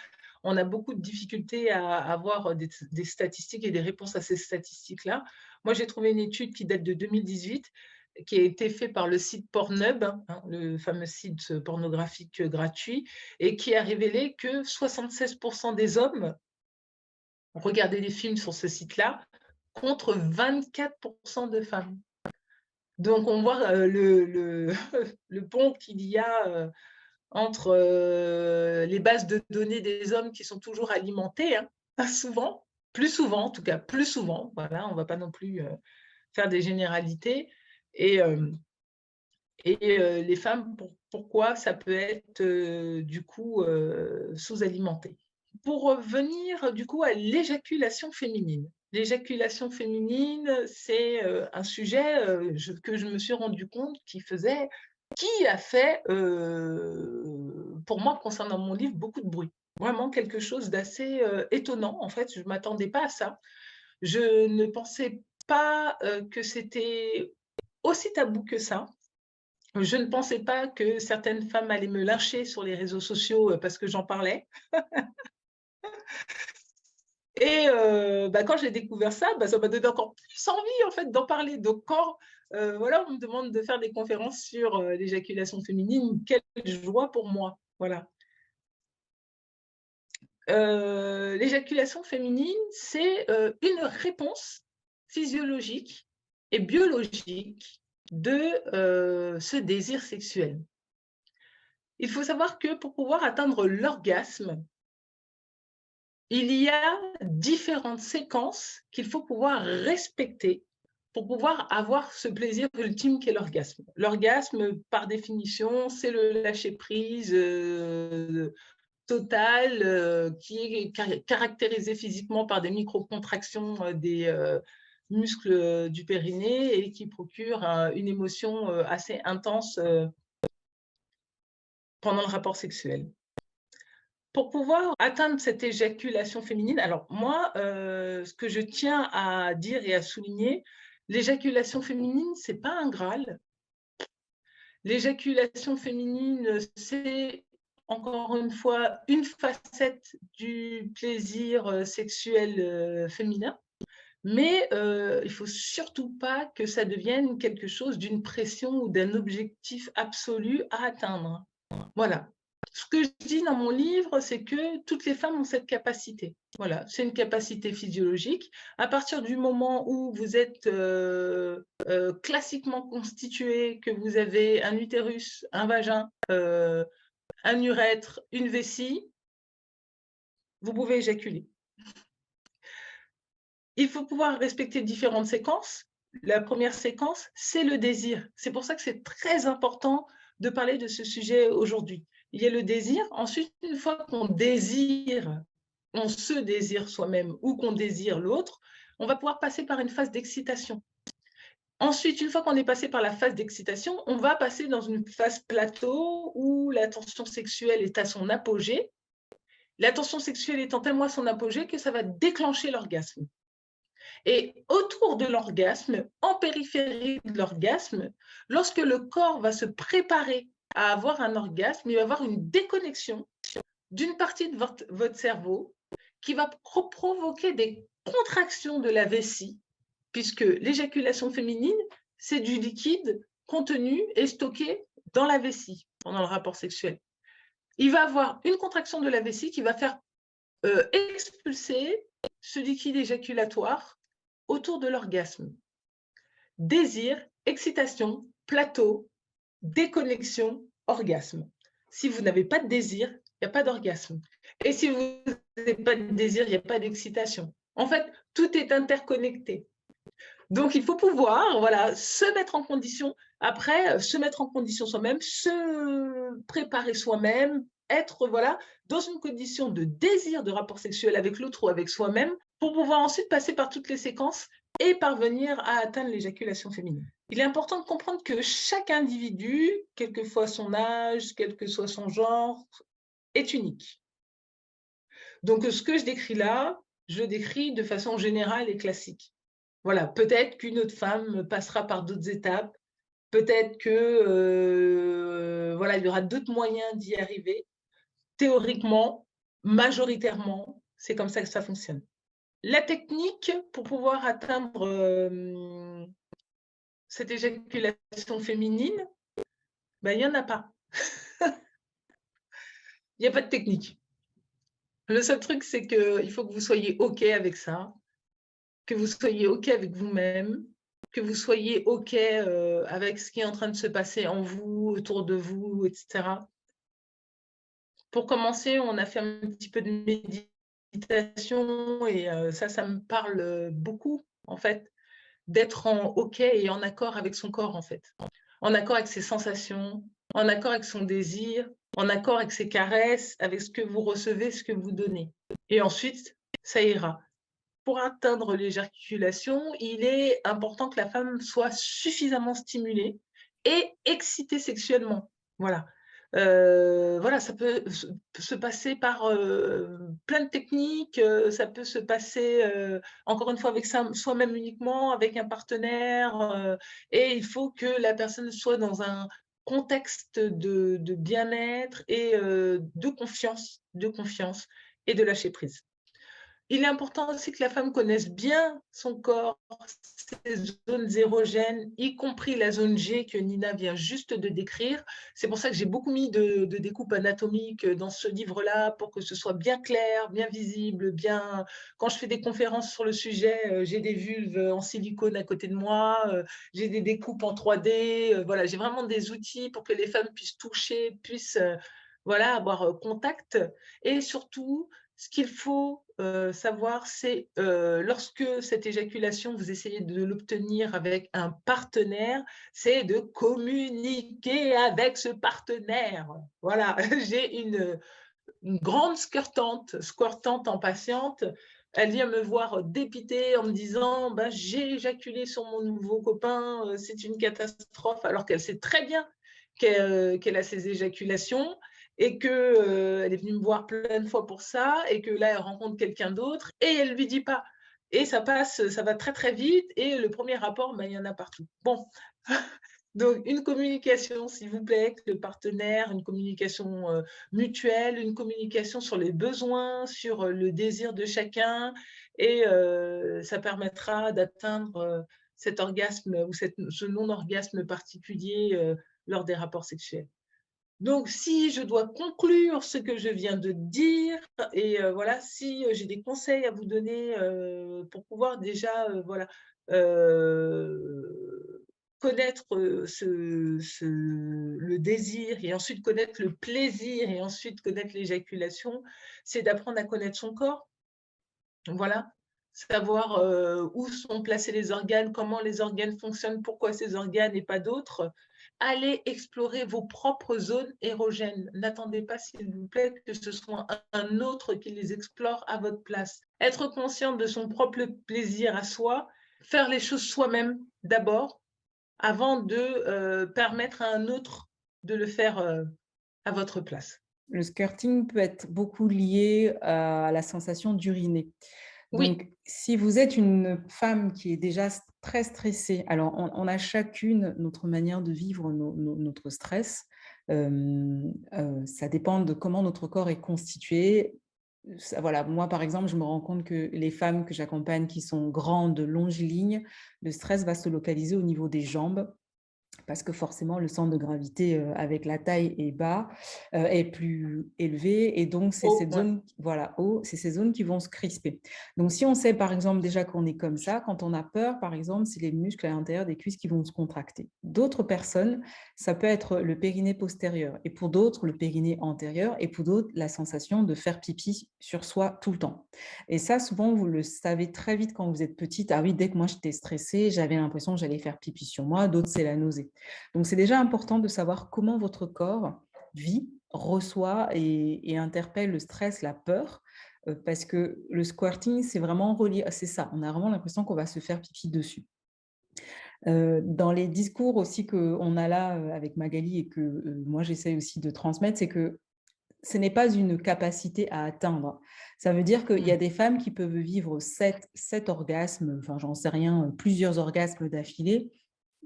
On a beaucoup de difficultés à avoir des statistiques et des réponses à ces statistiques-là. Moi, j'ai trouvé une étude qui date de 2018, qui a été faite par le site Pornhub, hein, le fameux site pornographique gratuit, et qui a révélé que 76 des hommes regardaient des films sur ce site-là, contre 24 de femmes. Donc on voit le pont qu'il y a entre les bases de données des hommes qui sont toujours alimentées, hein, souvent, plus souvent en tout cas, plus souvent, voilà, on ne va pas non plus faire des généralités, et, les femmes, pourquoi ça peut être du coup sous-alimenté. pour venir du coup à l'éjaculation féminine. L'éjaculation féminine, c'est un sujet que je me suis rendu compte qui a fait, pour moi, concernant mon livre, beaucoup de bruit. Vraiment quelque chose d'assez étonnant. En fait, je ne m'attendais pas à ça. Je ne pensais pas que c'était aussi tabou que ça. Je ne pensais pas que certaines femmes allaient me lyncher sur les réseaux sociaux parce que j'en parlais. Et quand j'ai découvert ça, ça m'a donné encore plus envie en fait d'en parler. Donc quand, voilà, on me demande de faire des conférences sur, l'éjaculation féminine, quelle joie pour moi, voilà. L'éjaculation féminine, c'est, une réponse physiologique et biologique de, ce désir sexuel. Il faut savoir que pour pouvoir atteindre l'orgasme, il y a différentes séquences qu'il faut pouvoir respecter pour pouvoir avoir ce plaisir ultime qu'est l'orgasme. L'orgasme, par définition, c'est le lâcher-prise total qui est caractérisé physiquement par des microcontractions des muscles du périnée et qui procure une émotion assez intense pendant le rapport sexuel. Pour pouvoir atteindre cette éjaculation féminine, alors moi, ce que je tiens à dire et à souligner, l'éjaculation féminine, c'est pas un Graal. L'éjaculation féminine, c'est encore une fois une facette du plaisir sexuel féminin, mais il faut surtout pas que ça devienne quelque chose d'une pression ou d'un objectif absolu à atteindre. Voilà. Ce que je dis dans mon livre, c'est que toutes les femmes ont cette capacité. Voilà, c'est une capacité physiologique. À partir du moment où vous êtes classiquement constitué, que vous avez un utérus, un vagin, un urètre, une vessie, vous pouvez éjaculer. Il faut pouvoir respecter différentes séquences. La première séquence, c'est le désir. C'est pour ça que c'est très important de parler de ce sujet aujourd'hui. Il y a le désir. Ensuite, une fois qu'on désire, on se désire soi-même ou qu'on désire l'autre, on va pouvoir passer par une phase d'excitation. Ensuite, une fois qu'on est passé par la phase d'excitation, on va passer dans une phase plateau où la tension sexuelle est à son apogée. La tension sexuelle étant tellement à son apogée que ça va déclencher l'orgasme. Et autour de l'orgasme, en périphérie de l'orgasme, lorsque le corps va se préparer à avoir un orgasme, il va y avoir une déconnexion d'une partie de votre cerveau qui va provoquer des contractions de la vessie, puisque l'éjaculation féminine, c'est du liquide contenu et stocké dans la vessie pendant le rapport sexuel. Il va avoir une contraction de la vessie qui va faire expulser ce liquide éjaculatoire autour de l'orgasme. Désir, excitation, plateau, déconnexion, orgasme. Si vous n'avez pas de désir, il n'y a pas d'orgasme. Et si vous n'avez pas de désir, il n'y a pas d'excitation. En fait, tout est interconnecté. Donc, il faut pouvoir, voilà, se mettre en condition, après, se mettre en condition soi-même, se préparer soi-même, être, voilà, dans une condition de désir de rapport sexuel avec l'autre ou avec soi-même, pour pouvoir ensuite passer par toutes les séquences et parvenir à atteindre l'éjaculation féminine. Il est important de comprendre que chaque individu, quel que soit son âge, quel que soit son genre, est unique. Donc, ce que je décris là, je le décris de façon générale et classique. Voilà, peut-être qu'une autre femme passera par d'autres étapes, peut-être que voilà, il y aura d'autres moyens d'y arriver. Théoriquement, majoritairement, c'est comme ça que ça fonctionne. La technique pour pouvoir atteindre cette éjaculation féminine, il n'y en a pas. Il n'y a pas de technique. Le seul truc, c'est qu'il faut que vous soyez OK avec ça, que vous soyez OK avec vous-même, que vous soyez OK avec ce qui est en train de se passer en vous, autour de vous, etc. Pour commencer, on a fait un petit peu de méditation et ça me parle beaucoup, en fait, d'être en OK et en accord avec son corps, en fait. En accord avec ses sensations, en accord avec son désir, en accord avec ses caresses, avec ce que vous recevez, ce que vous donnez. Et ensuite, ça ira. Pour atteindre l'éjaculation, il est important que la femme soit suffisamment stimulée et excitée sexuellement. Voilà. Voilà, ça peut se passer par, plein de techniques, ça peut se passer, encore une fois avec soi-même uniquement, avec un partenaire, et il faut que la personne soit dans un contexte de bien-être et de confiance et de lâcher prise. Il est important aussi que la femme connaisse bien son corps, ses zones érogènes, y compris la zone G que Nina vient juste de décrire. C'est pour ça que j'ai beaucoup mis de découpes anatomiques dans ce livre-là, pour que ce soit bien clair, bien visible, bien quand je fais des conférences sur le sujet, j'ai des vulves en silicone à côté de moi, j'ai des découpes en 3D, voilà, j'ai vraiment des outils pour que les femmes puissent toucher, puissent, voilà, avoir, contact et surtout ce qu'il faut, savoir, c'est, lorsque cette éjaculation, vous essayez de l'obtenir avec un partenaire, c'est de communiquer avec ce partenaire. Voilà, j'ai une grande squirtante en patiente. Elle vient me voir dépitée en me disant: «Bah, j'ai éjaculé sur mon nouveau copain, c'est une catastrophe», alors qu'elle sait très bien qu'elle a ses éjaculations et que, elle est venue me voir plein de fois pour ça et que là, elle rencontre quelqu'un d'autre et elle lui dit pas et ça passe, ça va très, très vite et le premier rapport, bah, il y en a partout. Bon, donc une communication, s'il vous plaît, avec le partenaire, une communication, mutuelle, une communication sur les besoins, sur, le désir de chacun et ça permettra d'atteindre, cet orgasme ou ce non-orgasme particulier, lors des rapports sexuels. Donc si je dois conclure ce que je viens de dire et voilà, si, j'ai des conseils à vous donner, pour pouvoir déjà, voilà, connaître, le désir et ensuite connaître le plaisir et ensuite connaître l'éjaculation, c'est d'apprendre à connaître son corps. Voilà, savoir, où sont placés les organes, comment les organes fonctionnent, pourquoi ces organes et pas d'autres. Allez explorer vos propres zones érogènes. N'attendez pas, s'il vous plaît, que ce soit un autre qui les explore à votre place. Être conscient de son propre plaisir à soi, faire les choses soi-même d'abord, avant de, permettre à un autre de le faire, à votre place. Le skirting peut être beaucoup lié à la sensation d'uriner. Oui, Donc, si vous êtes une femme qui est déjà très stressée, alors on a chacune notre manière de vivre notre stress. Ça dépend de comment notre corps est constitué. Ça, voilà, moi, par exemple, je me rends compte que les femmes que j'accompagne qui sont grandes, longilignes, le stress va se localiser au niveau des jambes parce que forcément le centre de gravité, avec la taille est bas, est plus élevé et donc c'est oh, cette ouais, zone voilà, haut, c'est ces zones qui vont se crisper. Donc si on sait par exemple déjà qu'on est comme ça, quand on a peur par exemple, c'est les muscles à l'intérieur des cuisses qui vont se contracter. D'autres personnes, ça peut être le périnée postérieur et pour d'autres le périnée antérieur et pour d'autres la sensation de faire pipi sur soi tout le temps. Et ça souvent vous le savez très vite quand vous êtes petite: «Ah oui, dès que moi j'étais stressée, j'avais l'impression que j'allais faire pipi sur moi», d'autres c'est la nausée. Donc, c'est déjà important de savoir comment votre corps vit, reçoit et interpelle le stress, la peur, parce que le squirting, c'est vraiment relié c'est ça, on a vraiment l'impression qu'on va se faire pipi dessus. Dans les discours aussi qu'on a là, avec Magali et que, moi j'essaie aussi de transmettre, c'est que ce n'est pas une capacité à atteindre. Ça veut dire qu'il y mmh, a des femmes qui peuvent vivre 7 orgasmes, enfin j'en sais rien, plusieurs orgasmes d'affilée,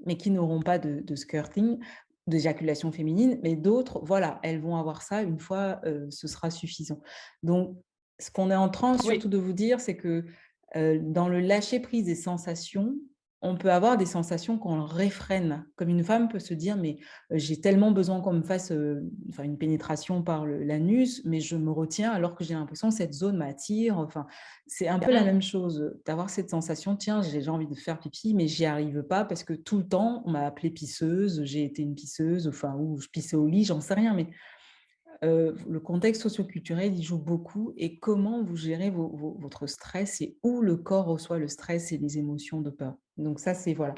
mais qui n'auront pas de skirting, d'éjaculation féminine, mais d'autres, voilà, elles vont avoir ça une fois, ce sera suffisant. Donc ce qu'on est en train surtout oui. de vous dire, c'est que, dans le lâcher prise des sensations, on peut avoir des sensations qu'on réfrène. Comme une femme peut se dire: «Mais, j'ai tellement besoin qu'on me fasse, enfin une pénétration par l'anus, mais je me retiens alors que j'ai l'impression que cette zone m'attire». Enfin, c'est un peu la Mmh. même chose, d'avoir cette sensation: «Tiens, j'ai envie de faire pipi, mais j'y arrive pas parce que tout le temps, on m'a appelée pisseuse, j'ai été une pisseuse, enfin ou je pissais au lit», j'en sais rien, mais le contexte socioculturel, il joue beaucoup et comment vous gérez votre stress et où le corps reçoit le stress et les émotions de peur. Donc ça, c'est voilà,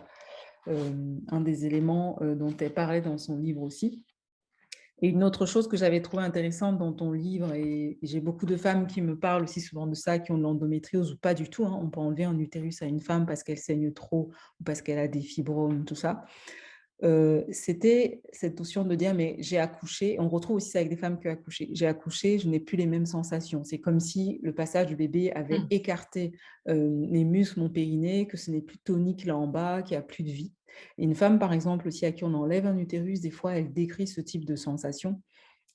un des éléments, dont elle parlait dans son livre aussi. Et une autre chose que j'avais trouvé intéressante dans ton livre, et j'ai beaucoup de femmes qui me parlent aussi souvent de ça, qui ont de l'endométriose ou pas du tout, hein. On peut enlever un utérus à une femme parce qu'elle saigne trop ou parce qu'elle a des fibromes, tout ça. C'était cette notion de dire: «Mais j'ai accouché», on retrouve aussi ça avec des femmes qui ont accouché. «J'ai accouché, je n'ai plus les mêmes sensations». C'est comme si le passage du bébé avait Mmh. écarté, mes muscles, mon périnée, que ce n'est plus tonique là en bas, qu'il y a plus de vie. Et une femme, par exemple, aussi à qui on enlève un utérus, des fois, elle décrit ce type de sensation.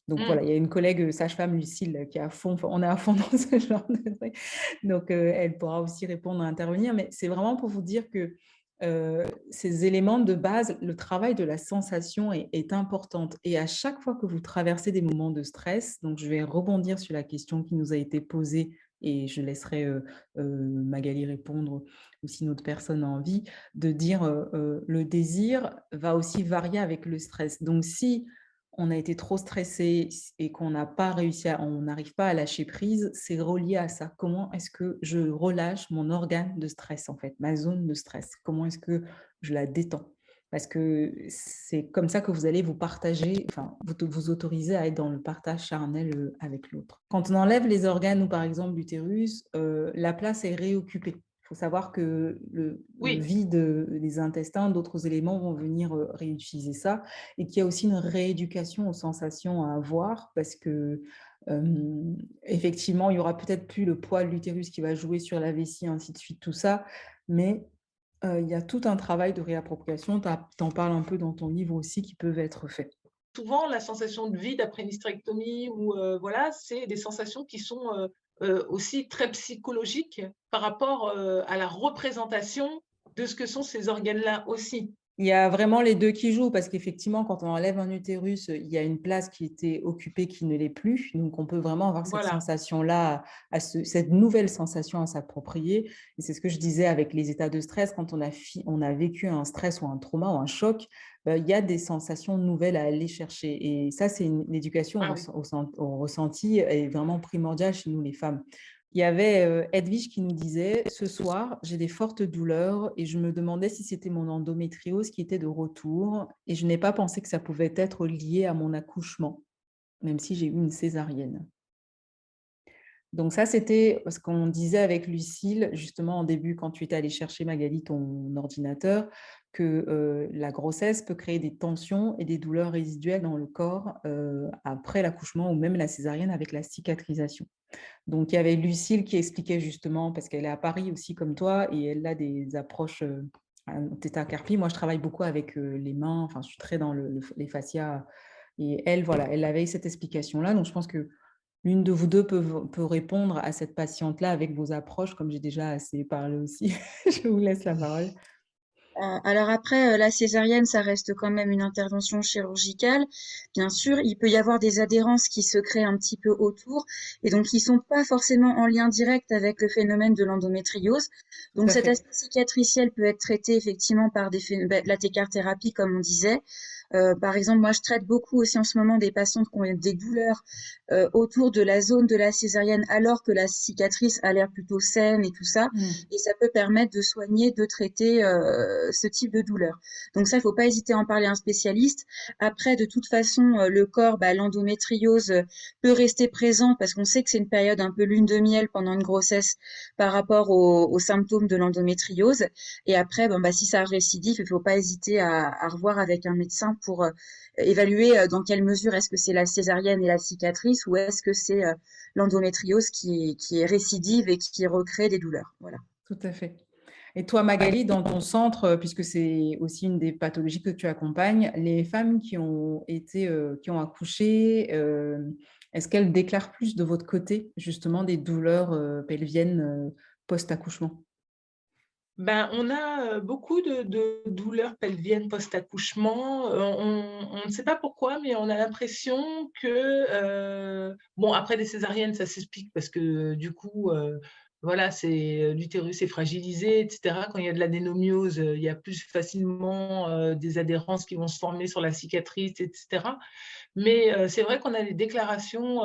Donc Mmh. voilà, il y a une collègue, sage-femme, Lucille, qui est à fond, enfin, on est à fond dans ce genre de truc. Donc elle pourra aussi répondre et intervenir. Mais c'est vraiment pour vous dire que, ces éléments de base, le travail de la sensation est importante, et à chaque fois que vous traversez des moments de stress, donc je vais rebondir sur la question qui nous a été posée et je laisserai, Magali répondre ou si une autre personne a envie, de dire, le désir va aussi varier avec le stress. Donc si on a été trop stressé et qu'on n'a pas réussi à on n'arrive pas à lâcher prise, c'est relié à ça. Comment est-ce que je relâche mon organe de stress, en fait, ma zone de stress? Comment est-ce que je la détends? Parce que c'est comme ça que vous allez vous partager, enfin, vous autoriser à être dans le partage charnel, avec l'autre. Quand on enlève les organes ou par exemple l'utérus, la place est réoccupée. Il faut savoir que le Oui. vide, des intestins, d'autres éléments vont venir, réutiliser ça, et qu'il y a aussi une rééducation aux sensations à avoir parce que, effectivement, il y aura peut-être plus le poids de l'utérus qui va jouer sur la vessie, ainsi de suite, tout ça, mais il y a tout un travail de réappropriation, tu en parles un peu dans ton livre aussi, qui peuvent être faits. Souvent, la sensation de vide après une hystérectomie ou voilà, c'est des sensations qui sont, aussi très psychologiques par rapport, à la représentation de ce que sont ces organes-là aussi. Il y a vraiment les 2 qui jouent parce qu'effectivement, quand on enlève un utérus, il y a une place qui était occupée qui ne l'est plus. Donc on peut vraiment avoir cette Voilà. sensation-là, à cette nouvelle sensation à s'approprier, et c'est ce que je disais avec les états de stress. Quand on a vécu un stress ou un trauma ou un choc, il y a des sensations nouvelles à aller chercher, et ça, c'est une éducation Ah oui. au ressenti est vraiment primordiale chez nous les femmes. Il y avait, Edwige qui nous disait: «Ce soir, j'ai des fortes douleurs et je me demandais si c'était mon endométriose qui était de retour et je n'ai pas pensé que ça pouvait être lié à mon accouchement, même si j'ai eu une césarienne». Donc ça, c'était ce qu'on disait avec Lucille, justement, en début, quand tu étais allée chercher, Magali, ton ordinateur, que, la grossesse peut créer des tensions et des douleurs résiduelles dans le corps, après l'accouchement ou même la césarienne avec la cicatrisation. Donc il y avait Lucille qui expliquait justement, parce qu'elle est à Paris aussi comme toi et elle a des approches, thêta carpi. Moi, je travaille beaucoup avec, les mains, enfin, je suis très dans les fascias, et elle, voilà, elle avait cette explication-là. Donc je pense que l'une de vous 2 peut répondre à cette patiente-là avec vos approches, comme j'ai déjà assez parlé aussi. Je vous laisse la parole. Alors après, la césarienne, ça reste quand même une intervention chirurgicale. Bien sûr, il peut y avoir des adhérences qui se créent un petit peu autour et donc qui sont pas forcément en lien direct avec le phénomène de l'endométriose. Tout Donc à cet fait. aspect cicatriciel peut être traité effectivement par la técarthérapie, comme on disait. Par exemple, moi, je traite beaucoup aussi en ce moment des patientes qui ont des douleurs autour de la zone de la césarienne alors que la cicatrice a l'air plutôt saine et tout ça. Mmh. Et ça peut permettre de soigner, de traiter ce type de douleur. Donc ça, il ne faut pas hésiter à en parler à un spécialiste. Après, de toute façon, le corps, l'endométriose peut rester présent parce qu'on sait que c'est une période un peu lune de miel pendant une grossesse par rapport aux symptômes de l'endométriose. Et après, si ça récidive, il ne faut pas hésiter à revoir avec un médecin pour évaluer dans quelle mesure est-ce que c'est la césarienne et la cicatrice ou est-ce que c'est l'endométriose qui est récidive et qui recrée des douleurs. Voilà. Tout à fait. Et toi, Magali, dans ton centre, puisque c'est aussi une des pathologies que tu accompagnes, les femmes qui ont été, qui ont accouché, est-ce qu'elles déclarent plus de votre côté, justement, des douleurs, pelviennes, post-accouchement? Ben, on a, beaucoup de douleurs pelviennes post-accouchement, on ne sait pas pourquoi, mais on a l'impression que, bon, après des césariennes, ça s'explique parce que du coup, voilà, l'utérus est fragilisé et cetera. Quand il y a de l'adénomiose, il y a plus facilement, des adhérences qui vont se former sur la cicatrice et cetera. Mais, c'est vrai qu'on a des déclarations,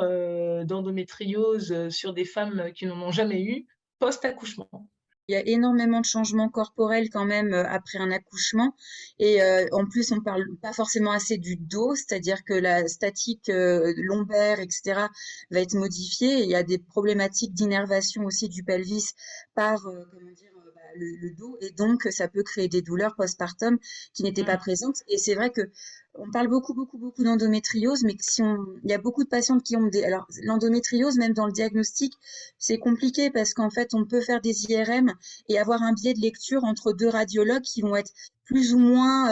d'endométriose, sur des femmes qui n'en ont jamais eu, post-accouchement. il y a énormément de changements corporels quand même après un accouchement. Et en plus, on parle pas forcément assez du dos, c'est-à-dire que la statique lombaire, etc., va être modifiée. Et il y a des problématiques d'innervation aussi du pelvis par, comment dire, le dos. Et donc, ça peut créer des douleurs postpartum qui n'étaient pas Mm. présentes. Et c'est vrai que on parle beaucoup d'endométriose, mais que si on, il y a beaucoup de patientes qui ont des, alors l'endométriose, même dans le diagnostic, c'est compliqué parce qu'en fait, on peut faire des IRM et avoir un biais de lecture entre deux radiologues qui vont être plus ou moins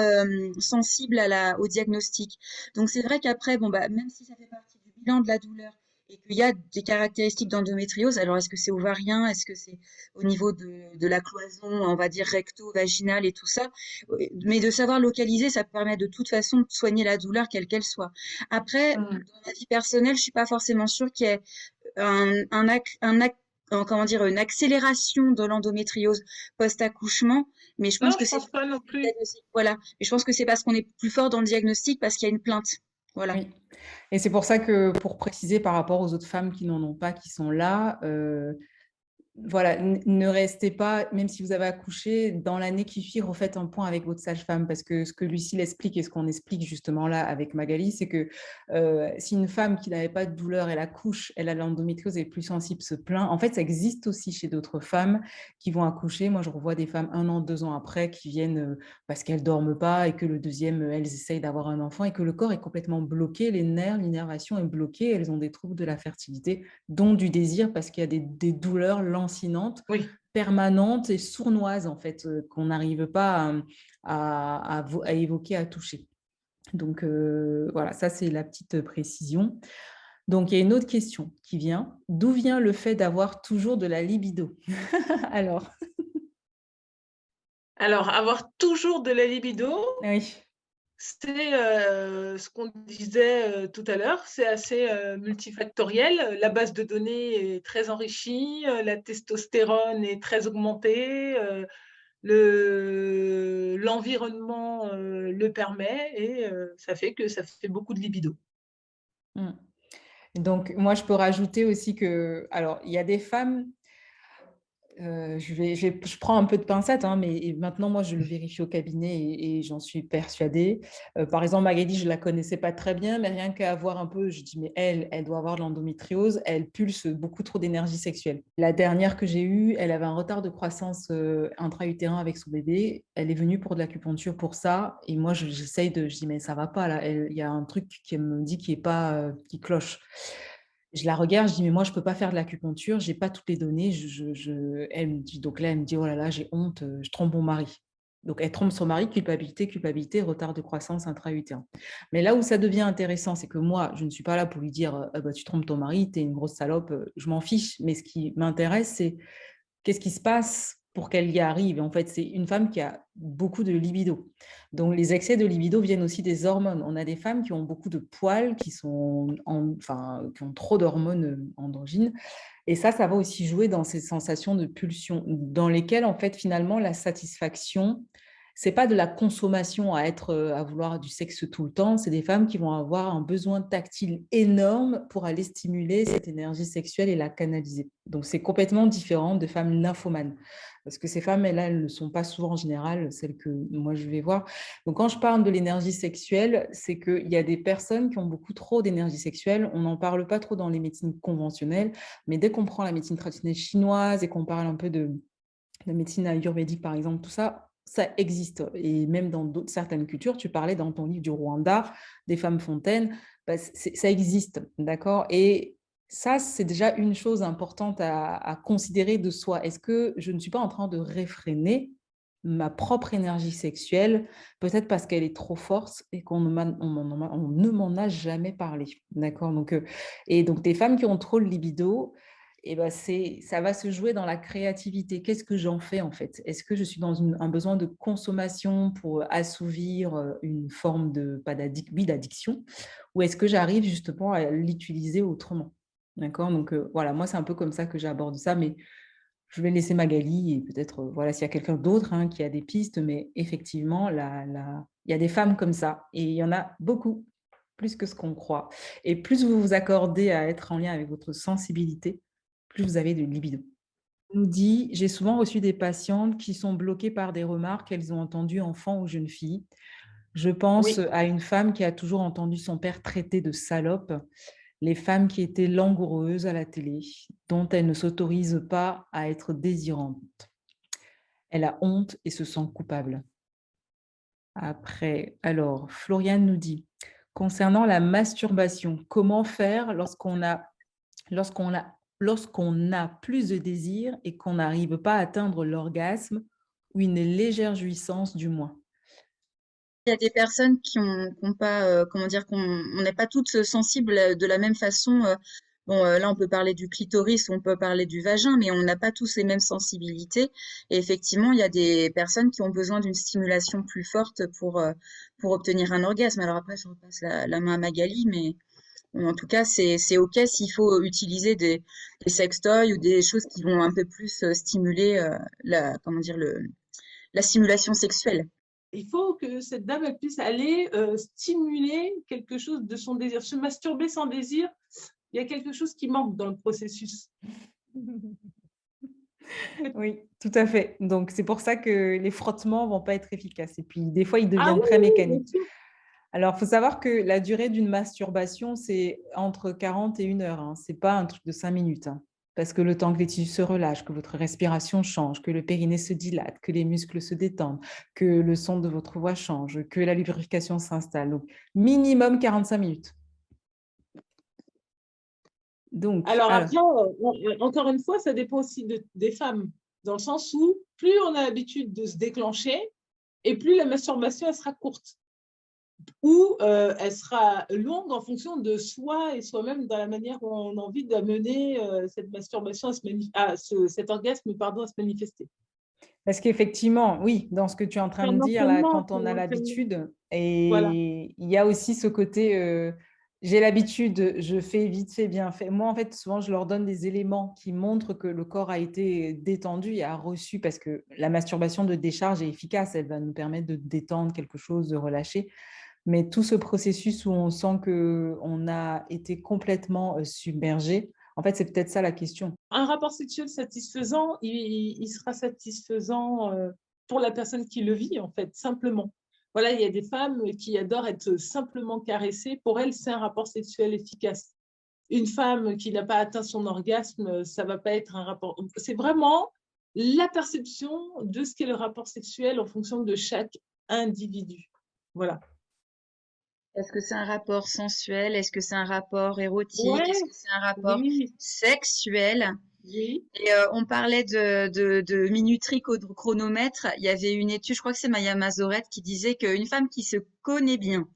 sensibles au diagnostic. Donc c'est vrai qu'après, bon bah même si ça fait partie du bilan de la douleur et qu'il y a des caractéristiques d'endométriose, alors est-ce que c'est ovarien, est-ce que c'est au niveau de la cloison, on va dire recto-vaginale et tout ça, mais de savoir localiser, ça permet de toute façon de soigner la douleur quelle qu'elle soit. Après, Mm. dans ma vie personnelle, je suis pas forcément sûre qu'il y ait comment dire, une accélération de l'endométriose post-accouchement, mais je Non, pense que je c'est pense pas non plus. voilà. Mais je pense que c'est parce qu'on est plus fort dans le diagnostic parce qu'il y a une plainte. Voilà. Oui. Et c'est pour ça que, pour préciser par rapport aux autres femmes qui n'en ont pas, qui sont là, voilà, ne restez pas, même si vous avez accouché, dans l'année qui suit, refaites un point avec votre sage-femme, parce que ce que Lucille explique et ce qu'on explique justement là avec Magali, c'est que si une femme qui n'avait pas de douleur, elle accouche, elle a l'endométriose, elle est plus sensible, se plaint. En fait, ça existe aussi chez d'autres femmes qui vont accoucher. Moi, je revois des femmes 1 an, 2 ans après qui viennent parce qu'elles ne dorment pas et que le deuxième, elles essayent d'avoir un enfant et que le corps est complètement bloqué, les nerfs, l'innervation est bloquée, elles ont des troubles de la fertilité, dont du désir, parce qu'il y a des douleurs lancinantes, Oui. permanentes et sournoises, en fait, qu'on n'arrive pas à évoquer, à toucher. Donc, voilà, ça, c'est la petite précision. Donc, il y a une autre question qui vient. D'où vient le fait d'avoir toujours de la libido? Alors, Alors, avoir toujours de la libido, oui. c'est, ce qu'on disait, tout à l'heure, c'est assez, multifactoriel. La base de données est très enrichie, la testostérone est très augmentée, l'environnement, le permet et ça fait que ça fait beaucoup de libido. Mm. Donc, moi, je peux rajouter aussi que, alors, il y a des femmes. Je prends un peu de pincettes, hein, mais maintenant, moi, je le vérifie au cabinet et j'en suis persuadée. Par exemple, Magali, je ne la connaissais pas très bien, mais rien qu'à voir un peu, je dis, mais elle doit avoir de l'endométriose, elle pulse beaucoup trop d'énergie sexuelle. La dernière que j'ai eue, elle avait un retard de croissance intra-utérin avec son bébé. Elle est venue pour de l'acupuncture pour ça. Et moi, j'essaye je dis, mais ça ne va pas, là. Il y a un truc qui me dit qui est pas, qui cloche. Je la regarde, je dis, mais moi, je ne peux pas faire de l'acupuncture, je n'ai pas toutes les données. Elle me dit, donc là, elle me dit, oh là là, j'ai honte, je trompe mon mari. Donc, elle trompe son mari, culpabilité, retard de croissance intra-utérin. Mais là où ça devient intéressant, c'est que moi, je ne suis pas là pour lui dire, ah bah, tu trompes ton mari, tu es une grosse salope, je m'en fiche. Mais ce qui m'intéresse, c'est qu'est-ce qui se passe pour qu'elle y arrive? En fait, c'est une femme qui a beaucoup de libido. Donc, les excès de libido viennent aussi des hormones. On a des femmes qui ont beaucoup de poils, qui ont trop d'hormones androgynes. Et ça va aussi jouer dans ces sensations de pulsion, dans lesquelles, en fait, finalement, la satisfaction, c'est pas de la consommation à vouloir du sexe tout le temps. C'est des femmes qui vont avoir un besoin tactile énorme pour aller stimuler cette énergie sexuelle et la canaliser. Donc, c'est complètement différent de femmes nymphomanes. Parce que ces femmes, elles ne sont pas souvent en général celles que moi je vais voir. Donc, quand je parle de l'énergie sexuelle, c'est qu'il y a des personnes qui ont beaucoup trop d'énergie sexuelle. On n'en parle pas trop dans les médecines conventionnelles, mais dès qu'on prend la médecine traditionnelle chinoise et qu'on parle un peu de la médecine ayurvédique, par exemple, tout ça, ça existe. Et même dans certaines cultures, tu parlais dans ton livre du Rwanda, des femmes fontaines, bah, ça existe, d'accord? Et ça, c'est déjà une chose importante à considérer de soi. Est-ce que je ne suis pas en train de réfréner ma propre énergie sexuelle, peut-être parce qu'elle est trop forte et qu'on ne m'en a jamais parlé, d'accord? Donc, et donc, des femmes qui ont trop de libido, et ben ça va se jouer dans la créativité. Qu'est-ce que j'en fais en fait? Est-ce que je suis dans un besoin de consommation pour assouvir une forme pas d'addiction, ou est-ce que j'arrive justement à l'utiliser autrement? D'accord? Donc voilà, moi c'est un peu comme ça que j'aborde ça, mais je vais laisser Magali et peut-être voilà, s'il y a quelqu'un d'autre qui a des pistes, mais effectivement, il y a des femmes comme ça et il y en a beaucoup, plus que ce qu'on croit. Et plus vous vous accordez à être en lien avec votre sensibilité, plus vous avez de libido. nous dit: «J'ai souvent reçu des patientes qui sont bloquées par des remarques qu'elles ont entendues enfant ou jeune fille. Je pense Oui, à une femme qui a toujours entendu son père traiter de salope les femmes qui étaient langoureuses à la télé, dont elle ne s'autorise pas à être désirante. Elle a honte et se sent coupable.» Après, alors, Floriane nous dit: «Concernant la masturbation, comment faire lorsqu'on a plus de désir et qu'on n'arrive pas à atteindre l'orgasme ou une légère jouissance du moins?» Il y a des personnes qui ont pas, comment dire, on n'est pas toutes sensibles de la même façon. Bon, là, on peut parler du clitoris, on peut parler du vagin, mais on n'a pas tous les mêmes sensibilités. Et effectivement, il y a des personnes qui ont besoin d'une stimulation plus forte pour obtenir un orgasme. Alors après, je repasse la main à Magali, mais en tout cas, c'est OK s'il faut utiliser des sextoys ou des choses qui vont un peu plus stimuler comment dire, la stimulation sexuelle. il faut que cette dame elle puisse aller stimuler quelque chose de son désir. Se masturber sans désir, il y a quelque chose qui manque dans le processus. Oui, tout à fait. Donc, c'est pour ça que les frottements ne vont pas être efficaces. Et puis, des fois, ils Ah deviennent oui, très oui, bien mécaniques. sûr. Alors, il faut savoir que la durée d'une masturbation, c'est entre 40 et 1 heure. Hein. Ce n'est pas un truc de 5 minutes. Hein. Parce que le temps que les tissus se relâchent, que votre respiration change, que le périnée se dilate, que les muscles se détendent, que le son de votre voix change, que la lubrification s'installe. Donc, minimum 45 minutes. Donc, Alors après, encore une fois, ça dépend aussi des femmes, dans le sens où plus on a l'habitude de se déclencher, et plus la masturbation elle sera courte, ou elle sera longue en fonction de soi et soi-même dans la manière dont on a envie d'amener cette masturbation cet orgasme pardon, à se manifester. parce qu'effectivement, oui, dans ce que tu es en C'est train de un dire là, entraînement, quand on a l'habitude, voilà. et il y a aussi ce côté, j'ai l'habitude, je fais vite fait, bien fait. Moi, en fait, souvent, je leur donne des éléments qui montrent que le corps a été détendu et a reçu, parce que la masturbation de décharge est efficace, elle va nous permettre de détendre quelque chose, de relâcher. Mais tout ce processus où on sent qu'on a été complètement submergé, en fait, c'est peut-être ça la question. Un rapport sexuel satisfaisant, il sera satisfaisant pour la personne qui le vit, en fait, simplement. Voilà, il y a des femmes qui adorent être simplement caressées. Pour elles, c'est un rapport sexuel efficace. Une femme qui n'a pas atteint son orgasme, ça ne va pas être un rapport. C'est vraiment la perception de ce qu'est le rapport sexuel en fonction de chaque individu. Voilà. Est-ce que c'est un rapport sensuel? Est-ce que c'est un rapport érotique? Est-ce Ouais, que c'est un rapport oui, sexuel? oui. Et on parlait de minuterie chronomètre. Il y avait une étude, je crois que c'est Maya Mazoret, qui disait qu'une femme qui se connaît bien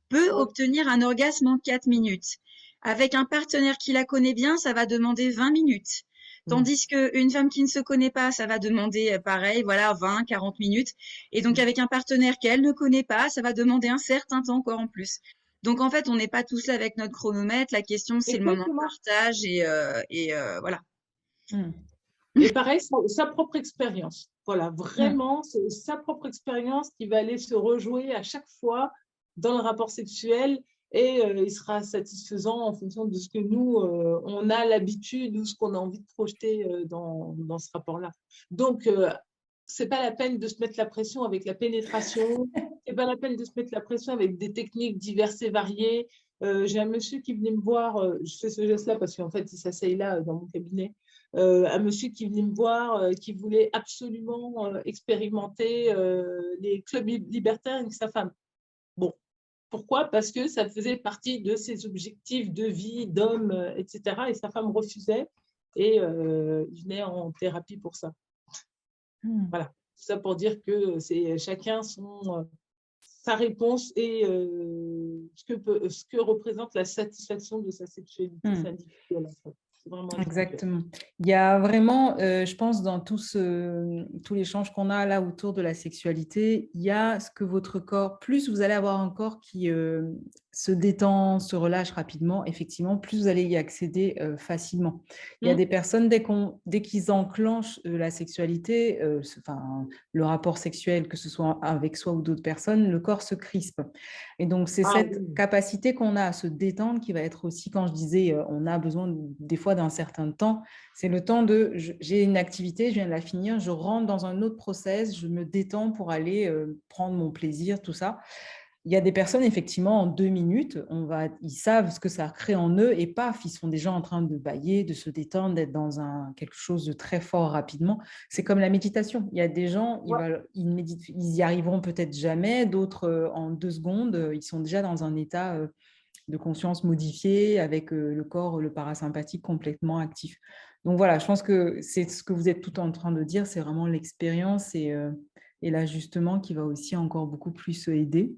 peut Ouais. obtenir un orgasme en 4 minutes. Avec un partenaire qui la connaît bien, ça va demander 20 minutes. Tandis qu'une femme qui ne se connaît pas, ça va demander pareil, voilà, 20, 40 minutes. Et donc avec un partenaire qu'elle ne connaît pas, ça va demander un certain temps encore en plus. Donc en fait, on n'est pas tous là avec notre chronomètre. La question, c'est le moment de Exactement. partage et voilà. Mm. Et pareil, sa propre expérience. Voilà, Mm. vraiment, c'est sa propre expérience qui va aller se rejouer à chaque fois dans le rapport sexuel et il sera satisfaisant en fonction de ce que nous, on a l'habitude ou ce qu'on a envie de projeter dans ce rapport-là. Donc, c'est pas la peine de se mettre la pression avec la pénétration, c'est pas la peine de se mettre la pression avec des techniques diverses et variées. J'ai un monsieur qui venait me voir, je fais ce geste-là parce qu'en fait, il s'asseye là dans mon cabinet, un monsieur qui venait me voir, qui voulait absolument expérimenter les clubs libertaires avec sa femme. Bon, pourquoi? Parce que ça faisait partie de ses objectifs de vie, d'homme, etc. Et sa femme refusait et il venait en thérapie pour ça. Mm. Voilà, tout ça pour dire que c'est chacun sa réponse et ce que représente la satisfaction de sa sexualité. C'est Mm. individuel, en fait. C'est vraiment individuel. Exactement. Il y a vraiment, je pense, dans tout l'échange qu'on a là autour de la sexualité, il y a ce que votre corps, plus vous allez avoir un corps qui se détend, se relâche rapidement, effectivement, plus vous allez y accéder facilement. Il y a des personnes, dès qu'ils enclenchent la sexualité, le rapport sexuel, que ce soit avec soi ou d'autres personnes, le corps se crispe. Et donc, c'est cette capacité qu'on a à se détendre qui va être aussi, quand je disais, on a besoin des fois d'un certain temps, c'est le temps j'ai une activité, je viens de la finir, je rentre dans un autre process, je me détends pour aller prendre mon plaisir, tout ça. Il y a des personnes, effectivement, en 2 minutes, ils savent ce que ça crée en eux et paf, ils sont déjà en train de bâiller, de se détendre, d'être dans quelque chose de très fort rapidement. C'est comme la méditation. Il y a des gens, ils y arriveront peut-être jamais, d'autres, en 2 secondes, ils sont déjà dans un état de conscience modifié avec le corps, le parasympathique complètement actif. Donc voilà, je pense que c'est ce que vous êtes tout en train de dire, c'est vraiment l'expérience et l'ajustement qui va aussi encore beaucoup plus aider.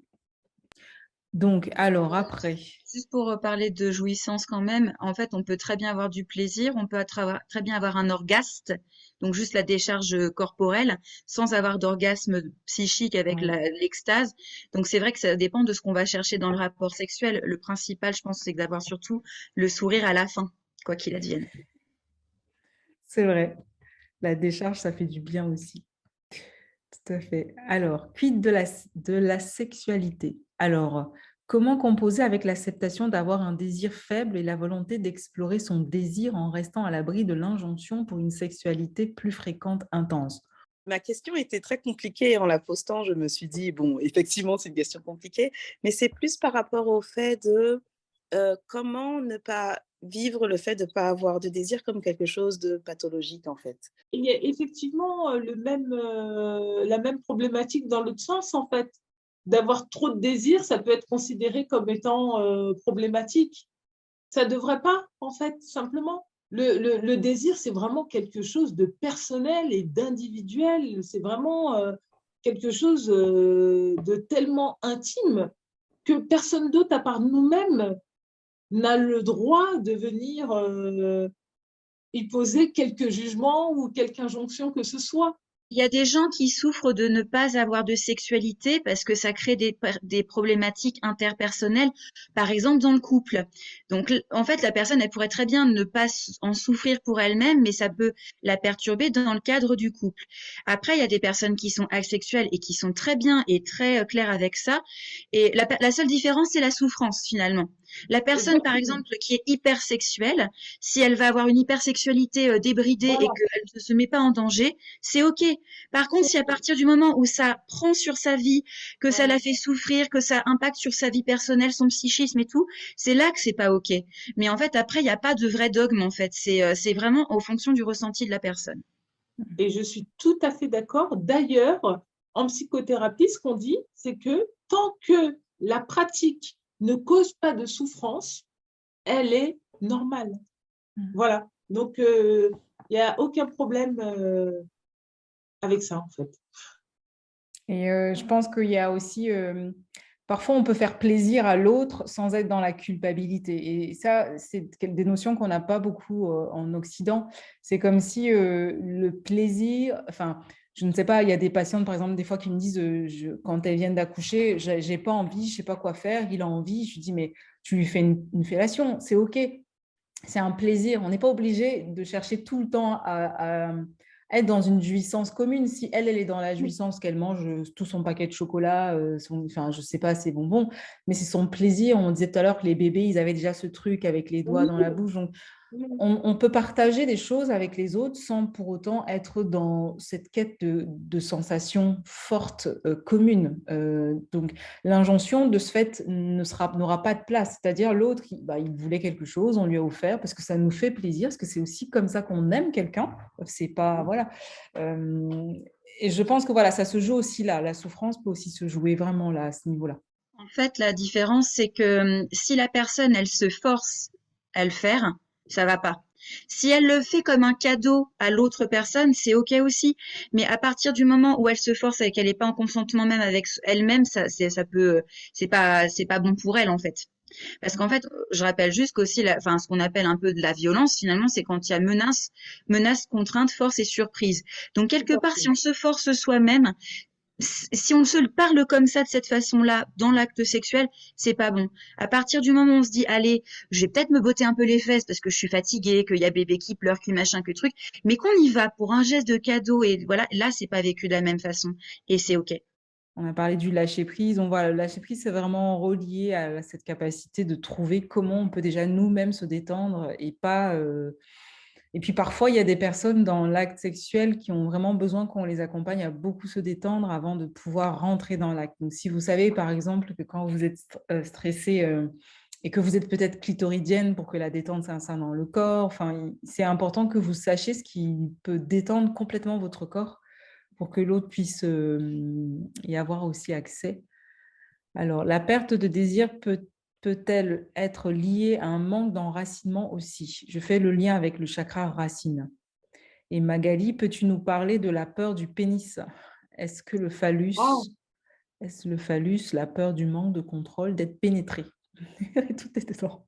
Donc, alors après. Juste pour parler de jouissance quand même, en fait, on peut très bien avoir du plaisir, on peut très bien avoir un orgasme, donc juste la décharge corporelle, sans avoir d'orgasme psychique avec l'extase. Donc, c'est vrai que ça dépend de ce qu'on va chercher dans le rapport sexuel. Le principal, je pense, c'est d'avoir surtout le sourire à la fin, quoi qu'il advienne. C'est vrai. La décharge, ça fait du bien aussi. Tout à fait. Alors, quid de la sexualité? Alors, comment composer avec l'acceptation d'avoir un désir faible et la volonté d'explorer son désir en restant à l'abri de l'injonction pour une sexualité plus fréquente, intense? Ma question était très compliquée. En la postant, je me suis dit, bon, effectivement, c'est une question compliquée, mais c'est plus par rapport au fait de comment ne pas vivre le fait de ne pas avoir de désir comme quelque chose de pathologique, en fait. Il y a effectivement la même problématique dans l'autre sens, en fait. D'avoir trop de désir, ça peut être considéré comme étant problématique. Ça ne devrait pas, en fait, simplement. Le désir, c'est vraiment quelque chose de personnel et d'individuel. C'est vraiment quelque chose de tellement intime que personne d'autre, à part nous-mêmes, n'a le droit de venir y poser quelques jugements ou quelque injonction que ce soit. Il y a des gens qui souffrent de ne pas avoir de sexualité parce que ça crée des problématiques interpersonnelles, par exemple dans le couple. Donc, en fait, la personne, elle pourrait très bien ne pas en souffrir pour elle-même, mais ça peut la perturber dans le cadre du couple. Après, il y a des personnes qui sont asexuelles et qui sont très bien et très claires avec ça. Et la seule différence, c'est la souffrance, finalement. La personne, par exemple, qui est hypersexuelle, si elle va avoir une hypersexualité débridée et qu'elle ne se met pas en danger, c'est OK. Par contre, si à partir du moment où ça prend sur sa vie, que ça la fait souffrir, que ça impacte sur sa vie personnelle, son psychisme et tout, c'est là que c'est pas OK. Mais en fait, après, il n'y a pas de vrai dogme, en fait. C'est vraiment en fonction du ressenti de la personne. Et je suis tout à fait d'accord. D'ailleurs, en psychothérapie, ce qu'on dit, c'est que tant que la pratique ne cause pas de souffrance, elle est normale. Voilà. Donc, il n'y a aucun problème avec ça, en fait. Et je pense qu'il y a aussi, parfois on peut faire plaisir à l'autre sans être dans la culpabilité. Et ça, c'est des notions qu'on n'a pas beaucoup en Occident. C'est comme si le plaisir, enfin, je ne sais pas, il y a des patientes, par exemple, des fois qui me disent, quand elles viennent d'accoucher, j'ai pas envie, je sais pas quoi faire, il a envie. Je lui dis, mais tu lui fais une fellation, c'est OK. C'est un plaisir. On n'est pas obligé de chercher tout le temps à être dans une jouissance commune. Si elle est dans la jouissance, qu'elle mange tout son paquet de chocolat, enfin, je sais pas, ses bonbons, mais c'est son plaisir. On disait tout à l'heure que les bébés, ils avaient déjà ce truc avec les doigts dans la bouche. Donc, on peut partager des choses avec les autres sans pour autant être dans cette quête de sensations fortes, communes. Donc, l'injonction, de ce fait, n'aura pas de place. C'est-à-dire, l'autre, il voulait quelque chose, on lui a offert parce que ça nous fait plaisir, parce que c'est aussi comme ça qu'on aime quelqu'un. C'est pas, voilà. Et je pense que voilà, ça se joue aussi là. La souffrance peut aussi se jouer vraiment là, à ce niveau-là. En fait, la différence, c'est que si la personne, elle se force à le faire, ça va pas. Si elle le fait comme un cadeau à l'autre personne, c'est OK aussi. Mais à partir du moment où elle se force et qu'elle n'est pas en consentement même avec elle-même, c'est pas bon pour elle, en fait. Parce qu'en fait, je rappelle juste qu'aussi, ce qu'on appelle un peu de la violence, finalement, c'est quand il y a menace, contrainte, force et surprise. Donc, quelque part, si on se force soi-même, si on se parle comme ça, de cette façon-là, dans l'acte sexuel, c'est pas bon. À partir du moment où on se dit, allez, je vais peut-être me botter un peu les fesses parce que je suis fatiguée, qu'il y a bébé qui pleure, que machin, que truc, mais qu'on y va pour un geste de cadeau et voilà, là, c'est pas vécu de la même façon et c'est OK. On a parlé du lâcher-prise. On voit le lâcher-prise, c'est vraiment relié à cette capacité de trouver comment on peut déjà nous-mêmes se détendre et pas. Et puis parfois, il y a des personnes dans l'acte sexuel qui ont vraiment besoin qu'on les accompagne à beaucoup se détendre avant de pouvoir rentrer dans l'acte. Donc, si vous savez, par exemple, que quand vous êtes stressé et que vous êtes peut-être clitoridienne pour que la détente s'installe dans le corps, enfin, c'est important que vous sachiez ce qui peut détendre complètement votre corps pour que l'autre puisse y avoir aussi accès. Alors, la perte de désir peut-elle être liée à un manque d'enracinement aussi? Je fais le lien avec le chakra racine. Et Magali, peux-tu nous parler de la peur du pénis? Est-ce que le phallus, Oh, la peur du manque de contrôle, d'être pénétré? Tout est dedans.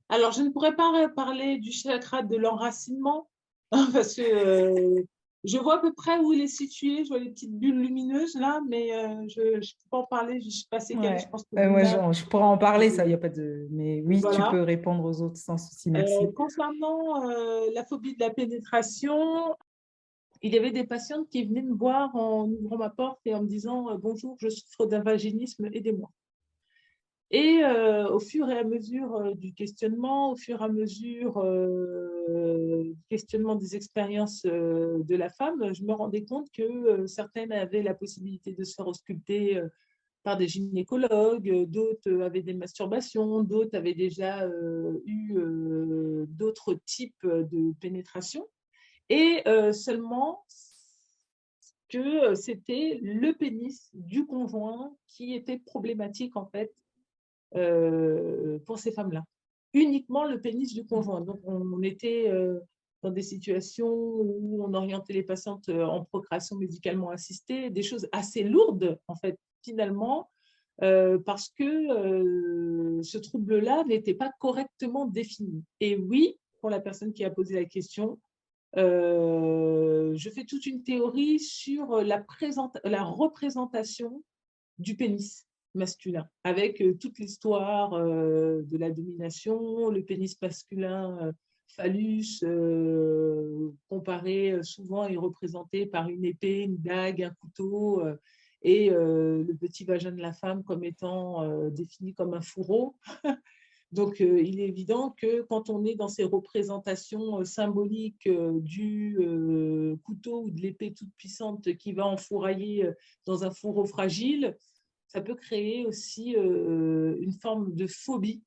alors, je ne pourrais pas parler du chakra de l'enracinement, parce que je vois à peu près où il est situé, je vois les petites bulles lumineuses là, mais je ne peux pas en parler, je ne sais pas c'est quel, Ouais. je pense que Moi, Nina, je pourrais en parler, ça, il n'y a pas de... Mais oui, tu voilà. peux répondre aux autres sans souci, merci. Concernant la phobie de la pénétration, il y avait des patientes qui venaient me voir en ouvrant ma porte et en me disant bonjour, je souffre d'un vaginisme, aidez-moi. Et au fur et à mesure du questionnement, au fur et à mesure du questionnement des expériences de la femme, je me rendais compte que certaines avaient la possibilité de se faire ausculter par des gynécologues, d'autres avaient des masturbations, d'autres avaient déjà eu d'autres types de pénétration. Et seulement que c'était le pénis du conjoint qui était problématique en fait pour ces femmes-là. Uniquement le pénis du conjoint. Donc, on était dans des situations où on orientait les patientes en procréation médicalement assistée, des choses assez lourdes, en fait, finalement, parce que ce trouble-là n'était pas correctement défini. Et oui, pour la personne qui a posé la question, je fais toute une théorie sur la représentation du pénis masculin, avec toute l'histoire de la domination, le pénis masculin phallus, comparé souvent et représenté par une épée, une dague, un couteau, et le petit vagin de la femme comme étant défini comme un fourreau. Donc, il est évident que quand on est dans ces représentations symboliques du couteau ou de l'épée toute puissante qui va enfourailler dans un fourreau fragile, ça peut créer aussi une forme de phobie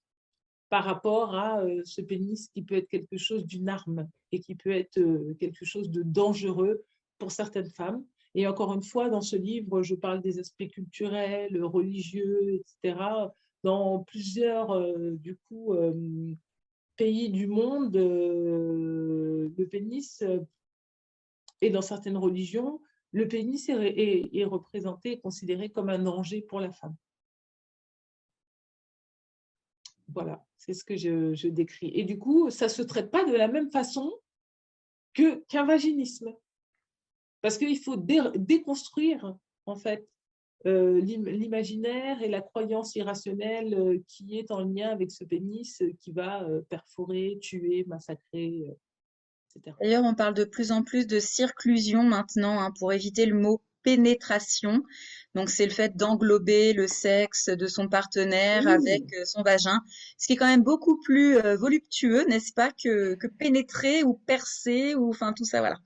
par rapport à ce pénis qui peut être quelque chose d'une arme et qui peut être quelque chose de dangereux pour certaines femmes. Et encore une fois, dans ce livre, je parle des aspects culturels, religieux, etc. Dans plusieurs du coup, pays du monde, le pénis, et dans certaines religions, le pénis est représenté et considéré comme un danger pour la femme. Voilà, c'est ce que je décris. Et du coup, ça ne se traite pas de la même façon qu'un vaginisme. Parce qu'il faut déconstruire, en fait, l'imaginaire et la croyance irrationnelle qui est en lien avec ce pénis qui va perforer, tuer, massacrer, etc. D'ailleurs, on parle de plus en plus de circlusion maintenant, hein, pour éviter le mot pénétration. Donc, c'est le fait d'englober le sexe de son partenaire avec son vagin, ce qui est quand même beaucoup plus voluptueux, n'est-ce pas, que pénétrer ou percer ou enfin tout ça, voilà.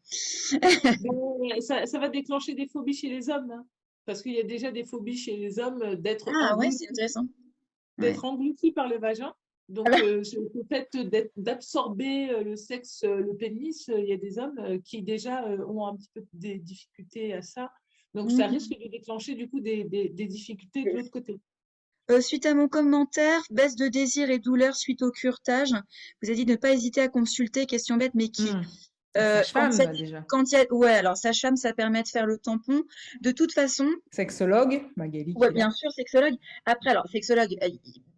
Ça va déclencher des phobies chez les hommes, hein, parce qu'il y a déjà des phobies chez les hommes d'être Ah ouais, c'est intéressant. Ouais. engloutis par le vagin. Donc, Alors, le fait d'absorber le sexe, le pénis, il y a des hommes qui déjà ont un petit peu des difficultés à ça. Donc, ça risque de déclencher du coup des difficultés de l'autre côté. Suite à mon commentaire, baisse de désir et douleur suite au curetage, vous avez dit de ne pas hésiter à consulter, question bête, mais qui Sage-femme, quand il y a, déjà. ouais, alors sage-femme, ça permet de faire le tampon. De toute façon, Sexologue, Magali qui ouais, est là. bien sûr, sexologue. Après, alors, sexologue,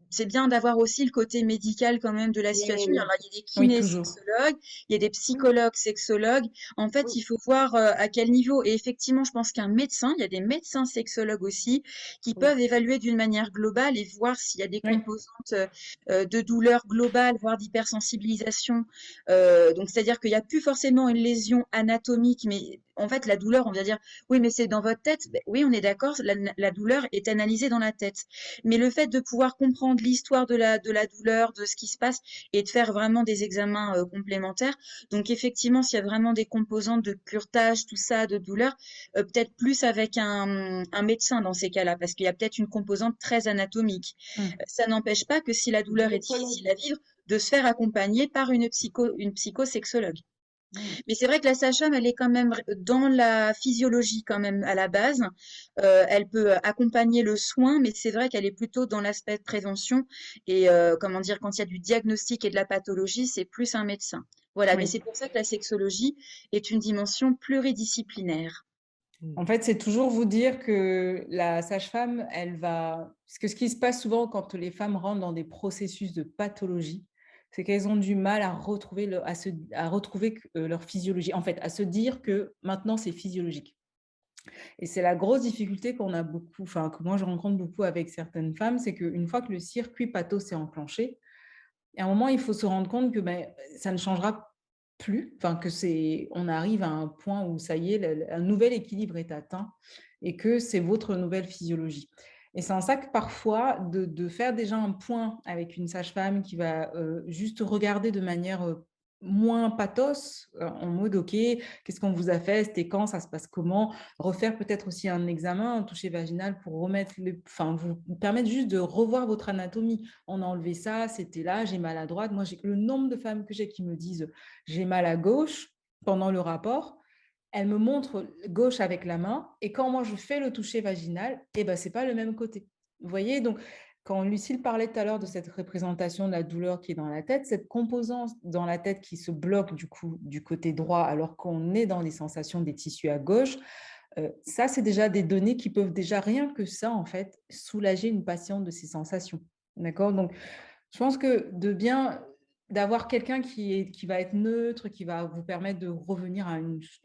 c'est bien d'avoir aussi le côté médical quand même de la situation. Oui, Alors, il y a des Oui, kinés toujours. sexologues, il y a des oui, psychologues sexologues. En fait, oui, il faut voir à quel niveau. Et effectivement, je pense qu'un médecin, il y a des médecins sexologues aussi qui oui, peuvent évaluer d'une manière globale et voir s'il y a des Oui. composantes de douleur globale, voire d'hypersensibilisation. Donc, c'est-à-dire qu'il n'y a plus forcément une lésion anatomique, mais en fait, la douleur, on va dire, oui, mais c'est dans votre tête. Ben oui, on est d'accord, la douleur est analysée dans la tête. Mais le fait de pouvoir comprendre l'histoire de la douleur, de ce qui se passe, et de faire vraiment des examens complémentaires. Donc, effectivement, s'il y a vraiment des composantes de curetage, tout ça, de douleur, peut-être plus avec un médecin dans ces cas-là, parce qu'il y a peut-être une composante très anatomique. Mm. Ça n'empêche pas que si la douleur est difficile à vivre, de se faire accompagner par une psychosexologue. Mais c'est vrai que la sage-femme, elle est quand même dans la physiologie quand même à la base. Elle peut accompagner le soin, mais c'est vrai qu'elle est plutôt dans l'aspect de prévention. Et comment dire, quand il y a du diagnostic et de la pathologie, c'est plus un médecin. Voilà, mais Oui. c'est pour ça que la sexologie est une dimension pluridisciplinaire. En fait, c'est toujours vous dire que la sage-femme, elle va... Parce que ce qui se passe souvent quand les femmes rentrent dans des processus de pathologie, c'est qu'elles ont du mal à retrouver, à retrouver leur physiologie. En fait, à se dire que maintenant, c'est physiologique. Et c'est la grosse difficulté qu'on a beaucoup, enfin, que moi, je rencontre beaucoup avec certaines femmes, c'est qu'une fois que le circuit patho s'est enclenché, à un moment, il faut se rendre compte que ben, ça ne changera plus, enfin que on arrive à un point où ça y est, un nouvel équilibre est atteint et que c'est votre nouvelle physiologie. Et c'est en ça que parfois, de faire déjà un point avec une sage-femme qui va juste regarder de manière moins pathos, en mode, OK, qu'est-ce qu'on vous a fait, c'était quand, ça se passe comment, refaire peut-être aussi un examen, un toucher vaginal pour remettre, enfin, vous permettre juste de revoir votre anatomie. On a enlevé ça, c'était là, j'ai mal à droite. Moi, j'ai le nombre de femmes que j'ai qui me disent j'ai mal à gauche pendant le rapport. Elles me montrent gauche avec la main et quand moi je fais le toucher vaginal, eh ben, ce n'est pas le même côté. Vous voyez, donc quand Lucille parlait tout à l'heure de cette représentation de la douleur qui est dans la tête, cette composante dans la tête qui se bloque du coup du côté droit alors qu'on est dans les sensations des tissus à gauche, ça, c'est déjà des données qui peuvent déjà, rien que ça, en fait, soulager une patiente de ses sensations. D'accord? Donc, je pense que d'avoir quelqu'un qui va être neutre, qui va vous permettre de revenir à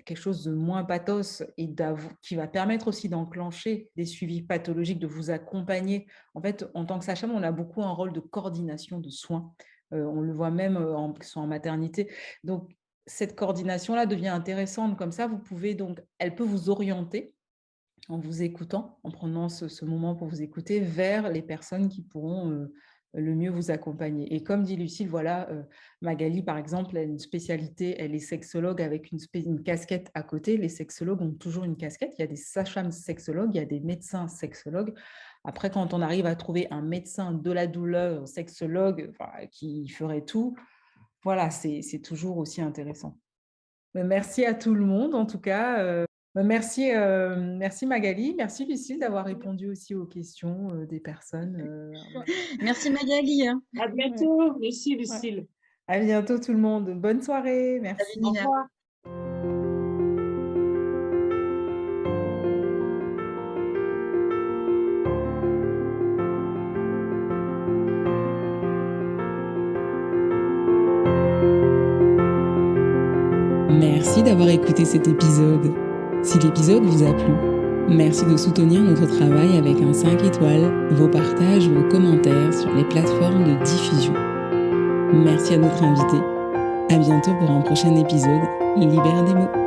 quelque chose de moins pathos et qui va permettre aussi d'enclencher des suivis pathologiques, de vous accompagner. En fait, en tant que sage-femme, on a beaucoup un rôle de coordination de soins. On le voit même en maternité. Donc, cette coordination-là devient intéressante. Comme ça, elle peut vous orienter en vous écoutant, en prenant ce moment pour vous écouter, vers les personnes qui pourront le mieux vous accompagner. Et comme dit Lucille, voilà, Magali, par exemple, elle a une spécialité, elle est sexologue avec une casquette à côté. Les sexologues ont toujours une casquette. Il y a des sages-femmes sexologues, il y a des médecins sexologues. Après, quand on arrive à trouver un médecin de la douleur, sexologue, qui ferait tout, voilà, c'est toujours aussi intéressant. Merci à tout le monde, en tout cas. Merci Magali, merci Lucille d'avoir répondu aussi aux questions des personnes. Merci Magali, hein. À Ouais, bientôt. Merci, ouais. Lucille. À bientôt tout le monde. Bonne soirée, Salut merci. Au Nina. revoir. Merci d'avoir écouté cet épisode. Si l'épisode vous a plu, merci de soutenir notre travail avec un 5 étoiles, vos partages, vos commentaires sur les plateformes de diffusion. Merci à notre invité. À bientôt pour un prochain épisode. Libère des mots.